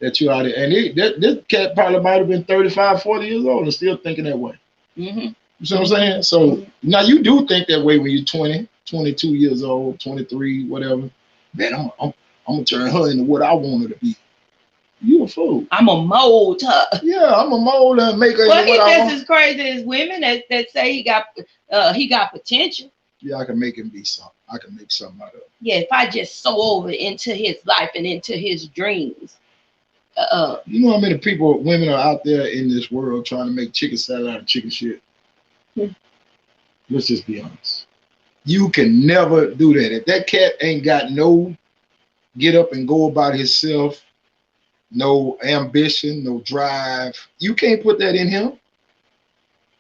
that you out there. And this cat probably might have been 35, 40 years old and still thinking that way. You see what I'm saying? So now you do think that way when you're 20, 22 years old, 23, whatever. Man, I'm gonna turn her into what I want her to be. You a fool. I'm a mold her. Yeah, I'm a mold her and make her into what I want. Well, he's just as crazy as women that say he got potential. Yeah, I can make him be something. I can make something out of it. Yeah, if I just sow over into his life and into his dreams. You know how many women are out there in this world trying to make chicken salad out of chicken shit? Let's just be honest. You can never do that. If that cat ain't got no get up and go about himself, no ambition, no drive, you can't put that in him.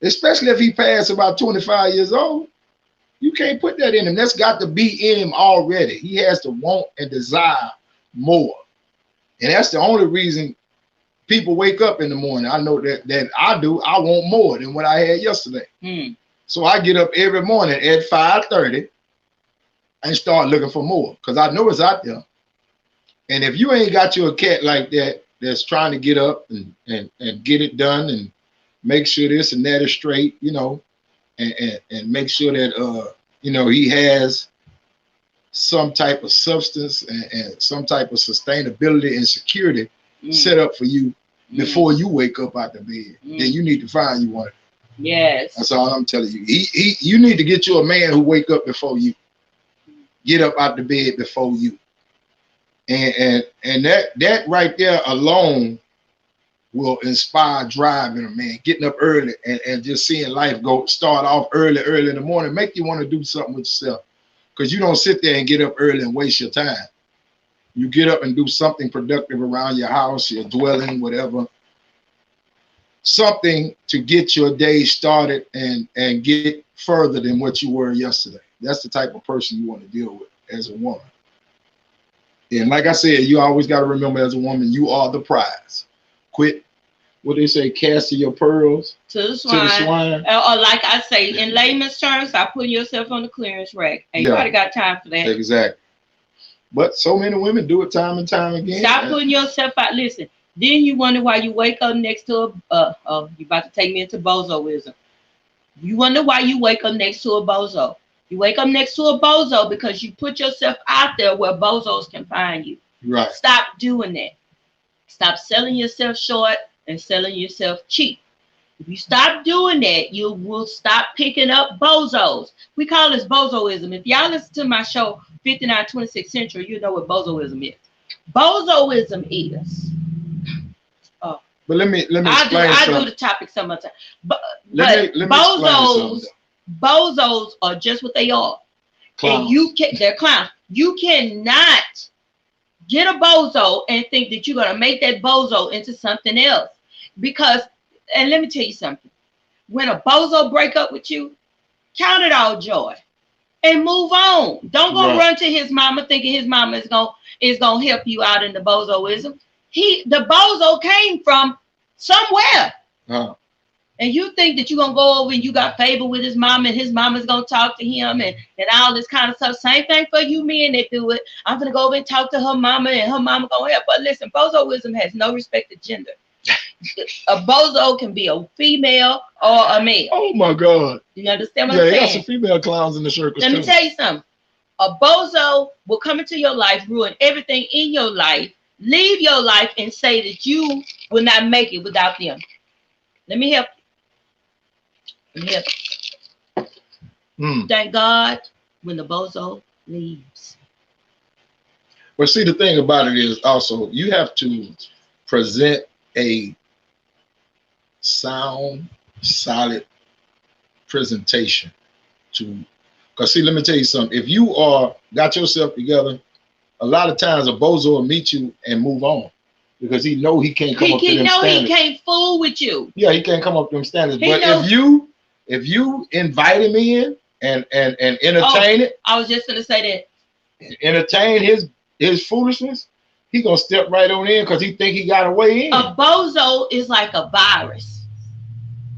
especially if he passed about 25 years old. You can't put that in him. That's got to be in him already. He has to want and desire more. And that's the only reason people wake up in the morning. I know that I do. I want more than what I had yesterday. So I get up every morning at 5:30 and start looking for more because I know it's out there. And if you ain't got you a cat like that that's trying to get up and get it done and make sure this and that is straight, you know, and make sure that you know, he has some type of substance and some type of sustainability and security set up for you before you wake up out the bed, then you need to find you one. Yes. That's all I'm telling you. You need to get you a man who wake up before you. Get up out the bed before you. And that right there alone will inspire drive in a man. Getting up early and just seeing life start off early in the morning, make you want to do something with yourself. Because you don't sit there and get up early and waste your time. You get up and do something productive around your house, your dwelling, whatever. Something to get your day started and get further than what you were yesterday. That's the type of person you want to deal with as a woman. And like I said, you always got to remember as a woman, you are the prize. Quit, what they say, casting your pearls to the swine. Or like I say, in layman's terms, stop putting yourself on the clearance rack. Ain't nobody got time for that. Exactly. But so many women do it time and time again. Stop putting yourself out. Listen, then you wonder why you wake up next to a, you about to take me into bozoism. You wonder why you wake up next to a bozo. You wake up next to a bozo because you put yourself out there where bozos can find you. Right. Stop doing that. Stop selling yourself short and selling yourself cheap. If you stop doing that, you will stop picking up bozos. We call this bozoism. If y'all listen to my show, 59 26th Century, you know what bozoism is. Bozoism is. But let me explain something. I do the topic some other time. But bozos are just what they are. Clowns. And they're clowns. You cannot get a bozo and think that you're gonna make that bozo into something else. Because, and let me tell you something. When a bozo break up with you, count it all joy and move on. Don't go run to his mama thinking his mama is gonna help you out in the bozoism. The bozo came from somewhere. And you think that you're gonna go over and you got favor with his mama and his mama's gonna talk to him and all this kind of stuff. Same thing for you men that do it. I'm gonna go over and talk to her mama and her mama gonna help. But listen, bozoism has no respect to gender. A bozo can be a female or a male. Oh my God. You understand what I'm saying? Yeah, got some female clowns in the circus. Let me tell you something. A bozo will come into your life, ruin everything in your life, leave your life and say that you will not make it without them. Let me help you. Thank God when the bozo leaves. Well, see, the thing about it is also you have to present a sound, solid presentation to, because see, let me tell you something. If you got yourself together, a lot of times a bozo will meet you and move on because he know he can't come up to them standards. He can't fool with you. Yeah, he can't come up to them standards. But if you invite him in and entertain it, I was just gonna say that. Entertain his foolishness, he gonna step right on in because he think he got a way in. A bozo is like a virus,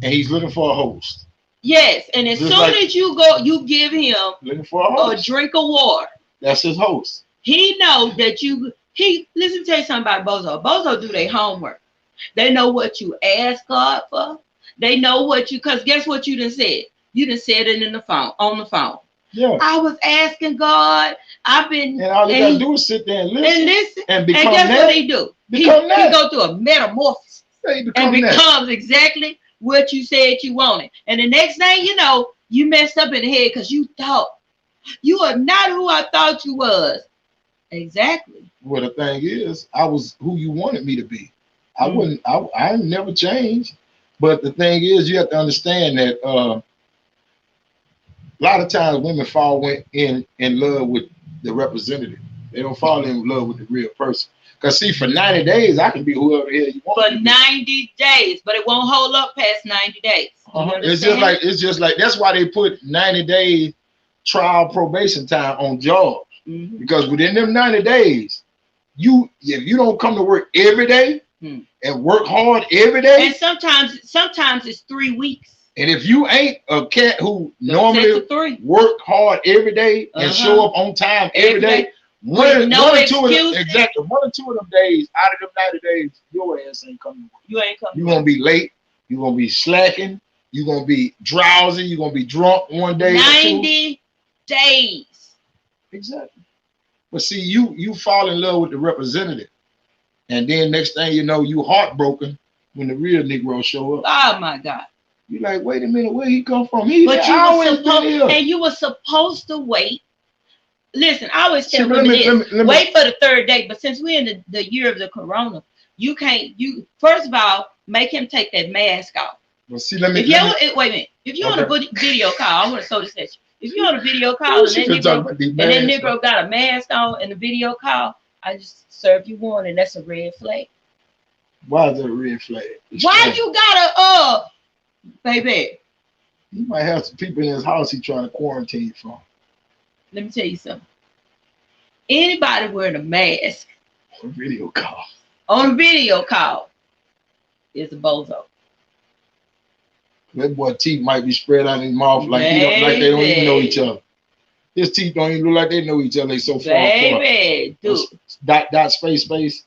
and he's looking for a host. Yes, and as soon as you go, you give him looking for a host. A drink of water. That's his host. He knows that listen, tell you something about bozo. Bozo do their homework. They know what you ask God for. They know what because guess what you done said? You done said it on the phone. Yeah. I was asking God. And all you gotta do is sit there and listen. And guess what he do? He go through a metamorphosis. And becomes exactly what you said you wanted. And the next thing you know, you messed up in the head because you thought you are not who I thought you was. Exactly. Well, the thing is, I was who you wanted me to be. I never changed. But the thing is, you have to understand that a lot of times women fall in love with the representative. They don't fall in love with the real person. Cause see, for 90 days, I can be whoever the hell you want. For 90 days, but it won't hold up past 90 days. It's just like that's why they put 90 days trial probation time on jobs. Because within them 90 days, if you don't come to work every day and work hard every day, and sometimes it's 3 weeks. And if you ain't a cat who normally work hard every day and show up on time every day, one or two of them days out of them 90 days, your ass ain't coming. You ain't coming. You're gonna be late. You're gonna be slacking. You're gonna be drowsy. You're gonna be drunk one day. 90 days. Exactly. But see, you fall in love with the representative, and then next thing you know, you heartbroken when the real Negro show up. Oh my God. You're like, wait a minute, where he come from? You were supposed to wait. Listen, I always tell women wait for the third date, but since we're in the year of the corona, you can't. First of all, make him take that mask off. Well, see, wait a minute. If you're on a video call, I want to show this at you. If you're on a video call and that Negro got a mask on in the video call, I just serve you one, and that's a red flag. Why is that a red flag? Why you gotta baby? He might have some people in his house he trying to quarantine from. Let me tell you something. Anybody wearing a mask on a video call is a bozo. That boy teeth might be spread out in his mouth like they don't even know each other. His teeth don't even look like they know each other. They so far apart. Dude. Dot space.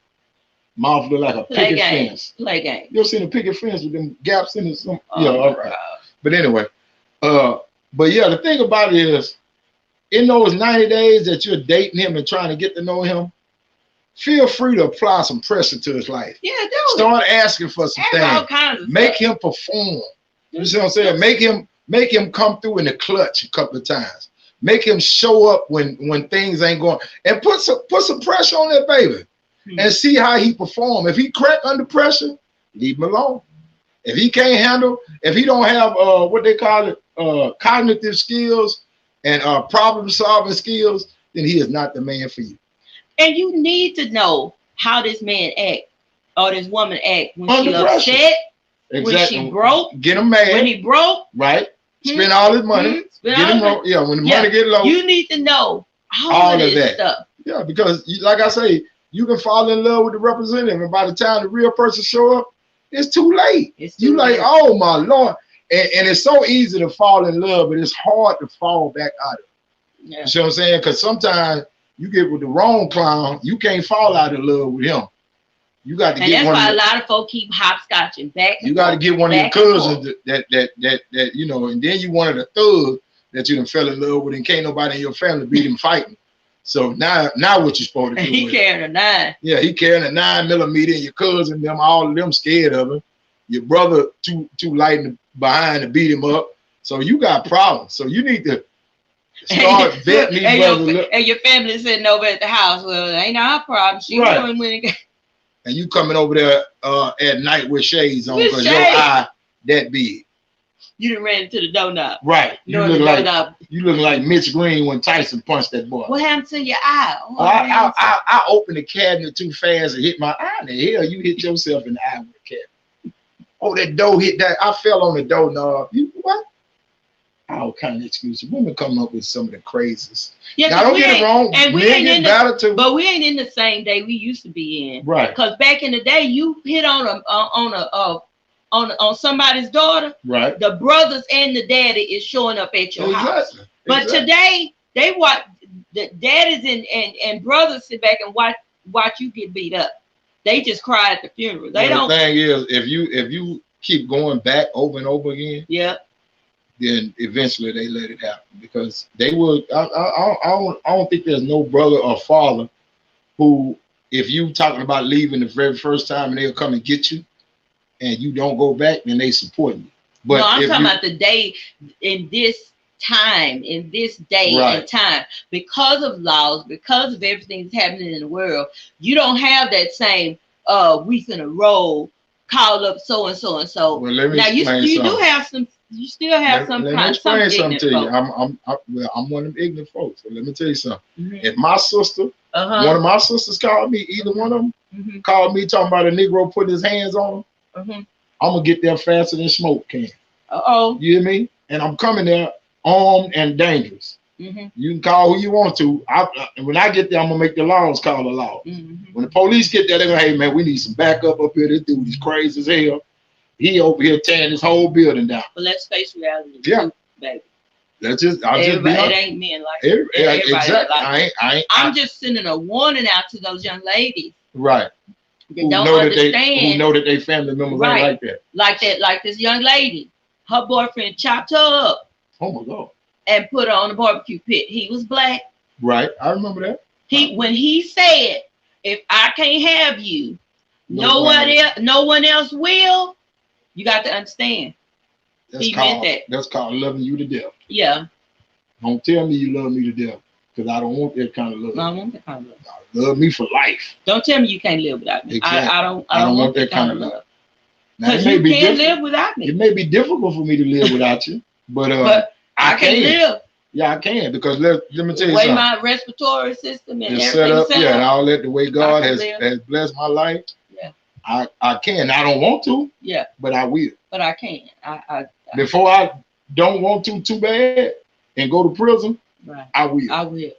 Mouth look like a picket fence. Play game. You ever seen a picket fence with them gaps in it? All right. But anyway, but yeah, the thing about it is, in those 90 days that you're dating him and trying to get to know him, feel free to apply some pressure to his life. Yeah, do Start asking for some things. Make him perform. You see what I'm saying? Make him come through in the clutch a couple of times. Make him show up when things ain't going. And put some pressure on that baby. And see how he perform. If he crack under pressure, leave him alone. If he can't handle, if he don't have what they call it, cognitive skills and problem solving skills, then he is not the man for you. And you need to know how this man act or this woman act when under she pressure. upset, exactly. when she broke, get him mad. When he broke, right? Spend all his money. Get him wrong. Yeah, when the money get low. You need to know all of that stuff. Yeah, because like I say, you can fall in love with the representative, and by the time the real person show up, it's too late. You like, oh my Lord. And it's so easy to fall in love, but it's hard to fall back out of it. Yeah. You see what I'm saying? Because sometimes you get with the wrong clown, you can't fall out of love with him. You got to get one. And that's why a lot of folk keep hopscotching back. You got to get one of your cousins that you know, and then you one of the thugs that you done fell in love with, and can't nobody in your family beat him fighting. So now what you supposed to do? He carrying a 9. Yeah, he carrying a 9mm, and your cousin, them, all of them scared of him. Your brother too light behind to beat him up. So you got problems. So you need to start vetting these brothers. And your family sitting over at the house. Well, it ain't our problem. She going when it. And you coming over there at night with shades on because your eye that big. You done ran into the doorknob. Right. You look like Mitch Green when Tyson punched that boy. What happened to your eye? I opened the cabinet too fast and hit my eye. The hell, you hit yourself in the eye with the cabinet. Oh, that door hit that. I fell on the doorknob. What? All kind of excuses. Women come up with some of the craziest. Yeah, now, don't get it wrong. And we ain't in the, but we ain't in the same day we used to be in. Right. Because back in the day, you hit on somebody's daughter. Right. The brothers and the daddy is showing up at your house. But today, they watch the daddies and brothers sit back and watch you get beat up. They just cry at the funeral. They don't. The thing is, if you keep going back over and over again, then eventually they let it happen because they will. I don't think there's no brother or father who, if you talking about leaving the very first time and they'll come and get you, and you don't go back, then they support you. But no, I'm talking about the day in this time, in this day and time, because of laws, because of everything that's happening in the world, you don't have that same week in a row, call up so and so and so. Well, let me now you something. Do have some. You still have some. Let me explain something to you. I'm one of them ignorant folks. So let me tell you something. If my sister, one of my sisters called me, either one of them, called me talking about a Negro putting his hands on him, I'm gonna get there faster than smoke can. You hear me? And I'm coming there armed and dangerous. You can call who you want to. When I get there, I'm gonna make the laws call the law. When the police get there, they're gonna, hey man, we need some backup up here. This dude is crazy as hell. He over here tearing this whole building down. But let's face reality, too, baby. That's just, it ain't men like that. Exactly. I'm just sending a warning out to those young ladies. Right. That don't understand. Who know that they family members ain't like that. Like this young lady. Her boyfriend chopped her up. Oh my God. And put her on the barbecue pit. He was black. Right. I remember that. When he said, if I can't have you, no one else will, you got to understand. He meant that. That's called loving you to death. Yeah. Don't tell me you love me to death, because I don't want that kind of love. No, I want that kind of love. Love me for life. Don't tell me you can't live without me. Exactly. I don't want that kind of love. Because you can't live without me. It may be difficult for me to live without you, but I can live. Yeah, I can, because let me tell you something. The way my respiratory system and everything set up, and all that, the way God has blessed my life. Yeah. I can. I don't want to. Yeah. But I will. But I can. Before I don't want to too bad and go to prison, right. I will. I will.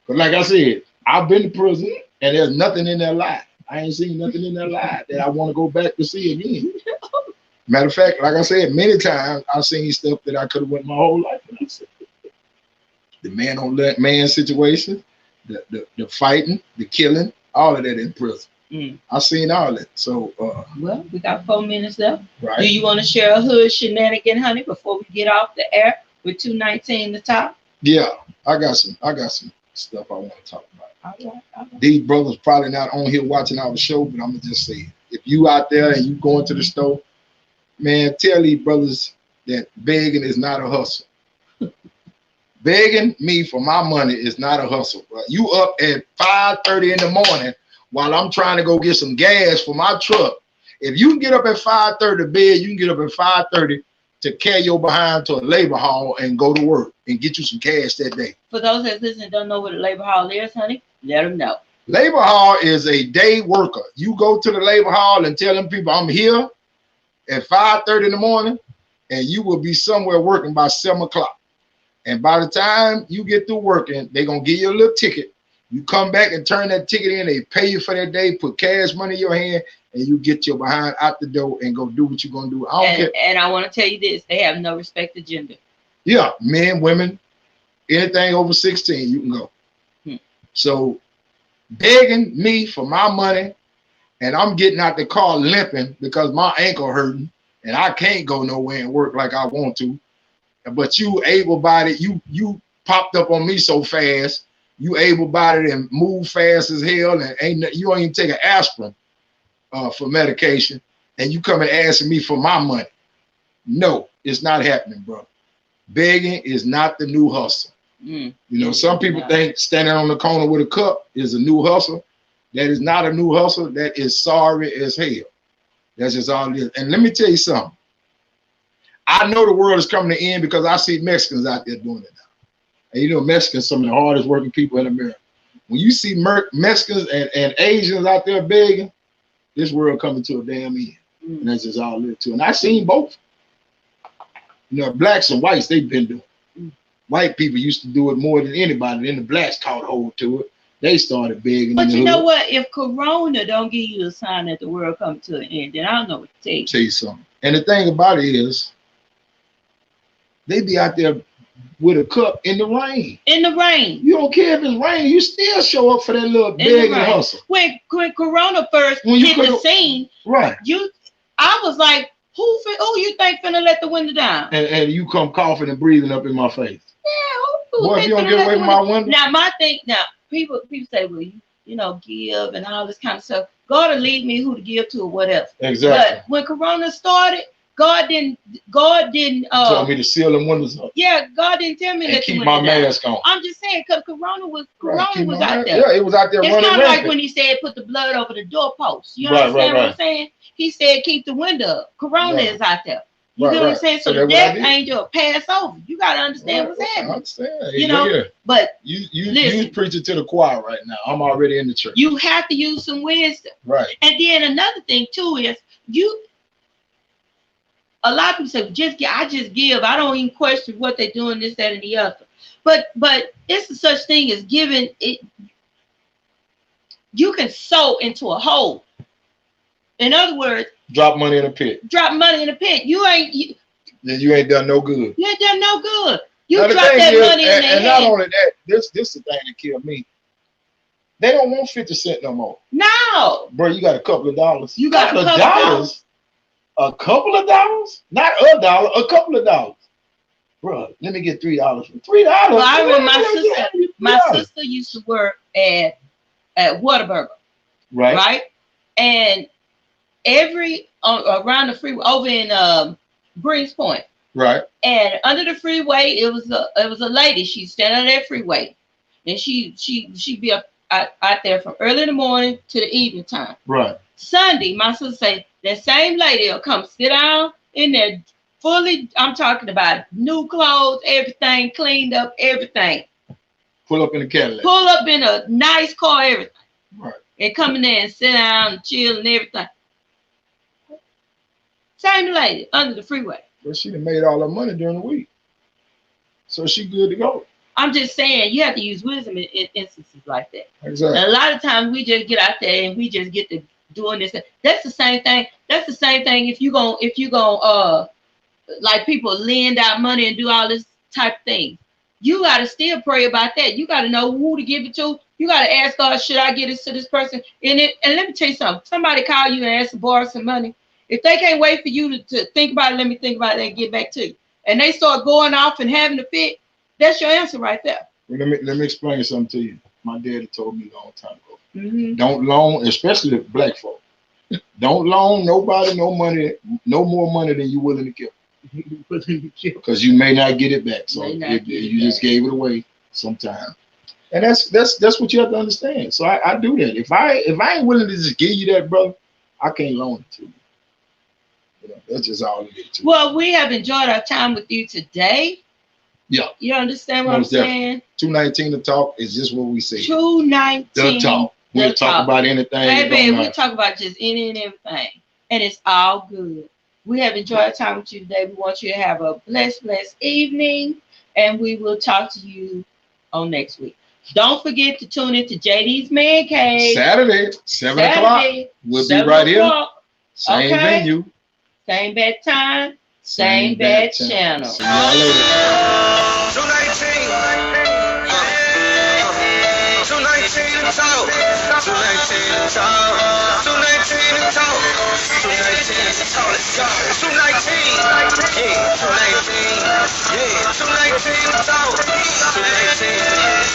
But like I said, I've been to prison and there's nothing in that life. I ain't seen nothing in that life that I want to go back to see again. Matter of fact, like I said, many times I've seen stuff that I could have went my whole life without seeing. The man on man situation, the fighting, the killing, all of that in prison. I've seen all that. So well, we got 4 minutes left. Right. Do you want to share a hood shenanigan, honey, before we get off the air with 219 the top? Yeah, I got some stuff I want to talk about. All right. These brothers probably not on here watching our show, but I'm gonna just say it. If you out there and you going to the store, man, tell these brothers that begging is not a hustle. Begging me for my money is not a hustle. Bro. You up at 5:30 in the morning while I'm trying to go get some gas for my truck. If you can get up at 5:30 to bed, you can get up at 5:30 to carry your behind to a labor hall and go to work and get you some cash that day. For those that listen and don't know what a labor hall is, honey, let them know. Labor hall is a day worker. You go to the labor hall and tell them people, I'm here at 5:30 in the morning, and you will be somewhere working by 7 o'clock. And by the time you get through working, they're going to give you a little ticket. You come back and turn that ticket in. They pay you for that day, put cash money in your hand, and you get your behind out the door and go do what you're going to do. I don't care. And I want to tell you this. They have no respect to gender. Yeah, men, women, anything over 16, you can go. So begging me for my money, and I'm getting out the car limping because my ankle hurting, and I can't go nowhere and work like I want to. But you able-bodied, you popped up on me so fast, you able-bodied and move fast as hell, and you don't even take an aspirin for medication, and you come and asking me for my money. No, it's not happening, bro. Begging is not the new hustle. You know, some people think standing on the corner with a cup is a new hustle. That is not a new hustle. That is sorry as hell. That's just all it is. And let me tell you something. I know the world is coming to end because I see Mexicans out there doing it now. And you know, Mexicans, some of the hardest working people in America. When you see Mexicans and Asians out there begging, this world coming to a damn end. And that's just all it is too. And I've seen both. You know, blacks and whites, they've been doing it. White people used to do it more than anybody. Then the blacks caught hold to it. They started begging. But you know what? If Corona don't give you a sign that the world coming to an end, then I don't know what to tell you. Tell you something. And the thing about it is, they be out there with a cup in the rain. In the rain. You don't care if it's rain. You still show up for that little begging hustle. When Corona first hit the scene, right? I was like, who you think finna let the window down? And you come coughing and breathing up in my face. Yeah. Boy, if you don't get away from my window. Now my thing. Now people say, well, you know, give and all this kind of stuff. God will lead me who to give to or whatever. Exactly. But when Corona started, God didn't tell me to seal them windows up. Yeah, God didn't tell me to keep my mask on. I'm just saying, because Corona was out there. Yeah, it was out there. It's kind of like when he said put the blood over the doorpost. You understand what I'm saying? He said keep the window up. Corona is out there. You know what I'm saying? So the death angel will pass over. You got to understand what's happening. I understand. You know, but you preaching to the choir right now. I'm already in the church. You have to use some wisdom. Right. And then another thing too is a lot of people say, I just give. I don't even question what they're doing, this, that, and the other. But it's a such thing as giving it. You can sow into a hole. In other words, drop money in a pit. Drop money in a pit. You ain't done no good. You ain't done no good. You drop that money in there. And not only that, this the thing that killed me. They don't want 50 cents no more. No. Bro, you got a couple of dollars. You got a couple of dollars. A couple of dollars? Not $1, a couple of dollars. Bro, let me get $3. $3. Well, I remember my sister used to work at Whataburger. Right? And every around the freeway over in Greens Point. Right. And under the freeway, it was a lady. She'd stand on that freeway. And she'd be up out there from early in the morning to the evening time. Right. Sunday, my sister say that same lady will come sit down in there fully, I'm talking about new clothes, everything cleaned up, everything. Pull up in a Cadillac. Pull up in a nice car, everything. Right. And come in there and sit down and chill and everything. Same lady under the freeway. But she done made all her money during the week. So she good to go. I'm just saying you have to use wisdom in instances like that. Exactly. And a lot of times we just get out there and we just get to doing this. That's the same thing. That's the same thing if you go like people lend out money and do all this type of thing. You got to still pray about that. You got to know who to give it to. You got to ask God, should I give this to this person? And let me tell you something. Somebody call you and ask to borrow some money. If they can't wait for you to think about it, let me think about it and get back to you. And they start going off and having a fit, that's your answer right there. Well, let me explain something to you. My daddy told me a long time ago. Mm-hmm. Don't loan, especially black folk. Don't loan nobody no more money than you're willing to give. Because you may not get it back. So you just gave it away sometime. And that's what you have to understand. So I do that. If I ain't willing to just give you that, brother, I can't loan it to you. That's just all it is. Well, we have enjoyed our time with you today. Yeah. You understand what I'm saying? 219 The Talk is just what we say. 219 The Talk. We'll talk about anything. Baby, we talk about just any and everything. And it's all good. We have enjoyed our time with you today. We want you to have a blessed evening. And we will talk to you on next week. Don't forget to tune in to JD's Man Cave. Saturday, 7 o'clock. We'll be right here. Same venue. Same bad time. Same bad channel. See y'all later. 219 to talk. 219 to talk. 219 to talk. 219 to talk. Let's go. 219. Yeah, 219. Yeah, 219 to talk.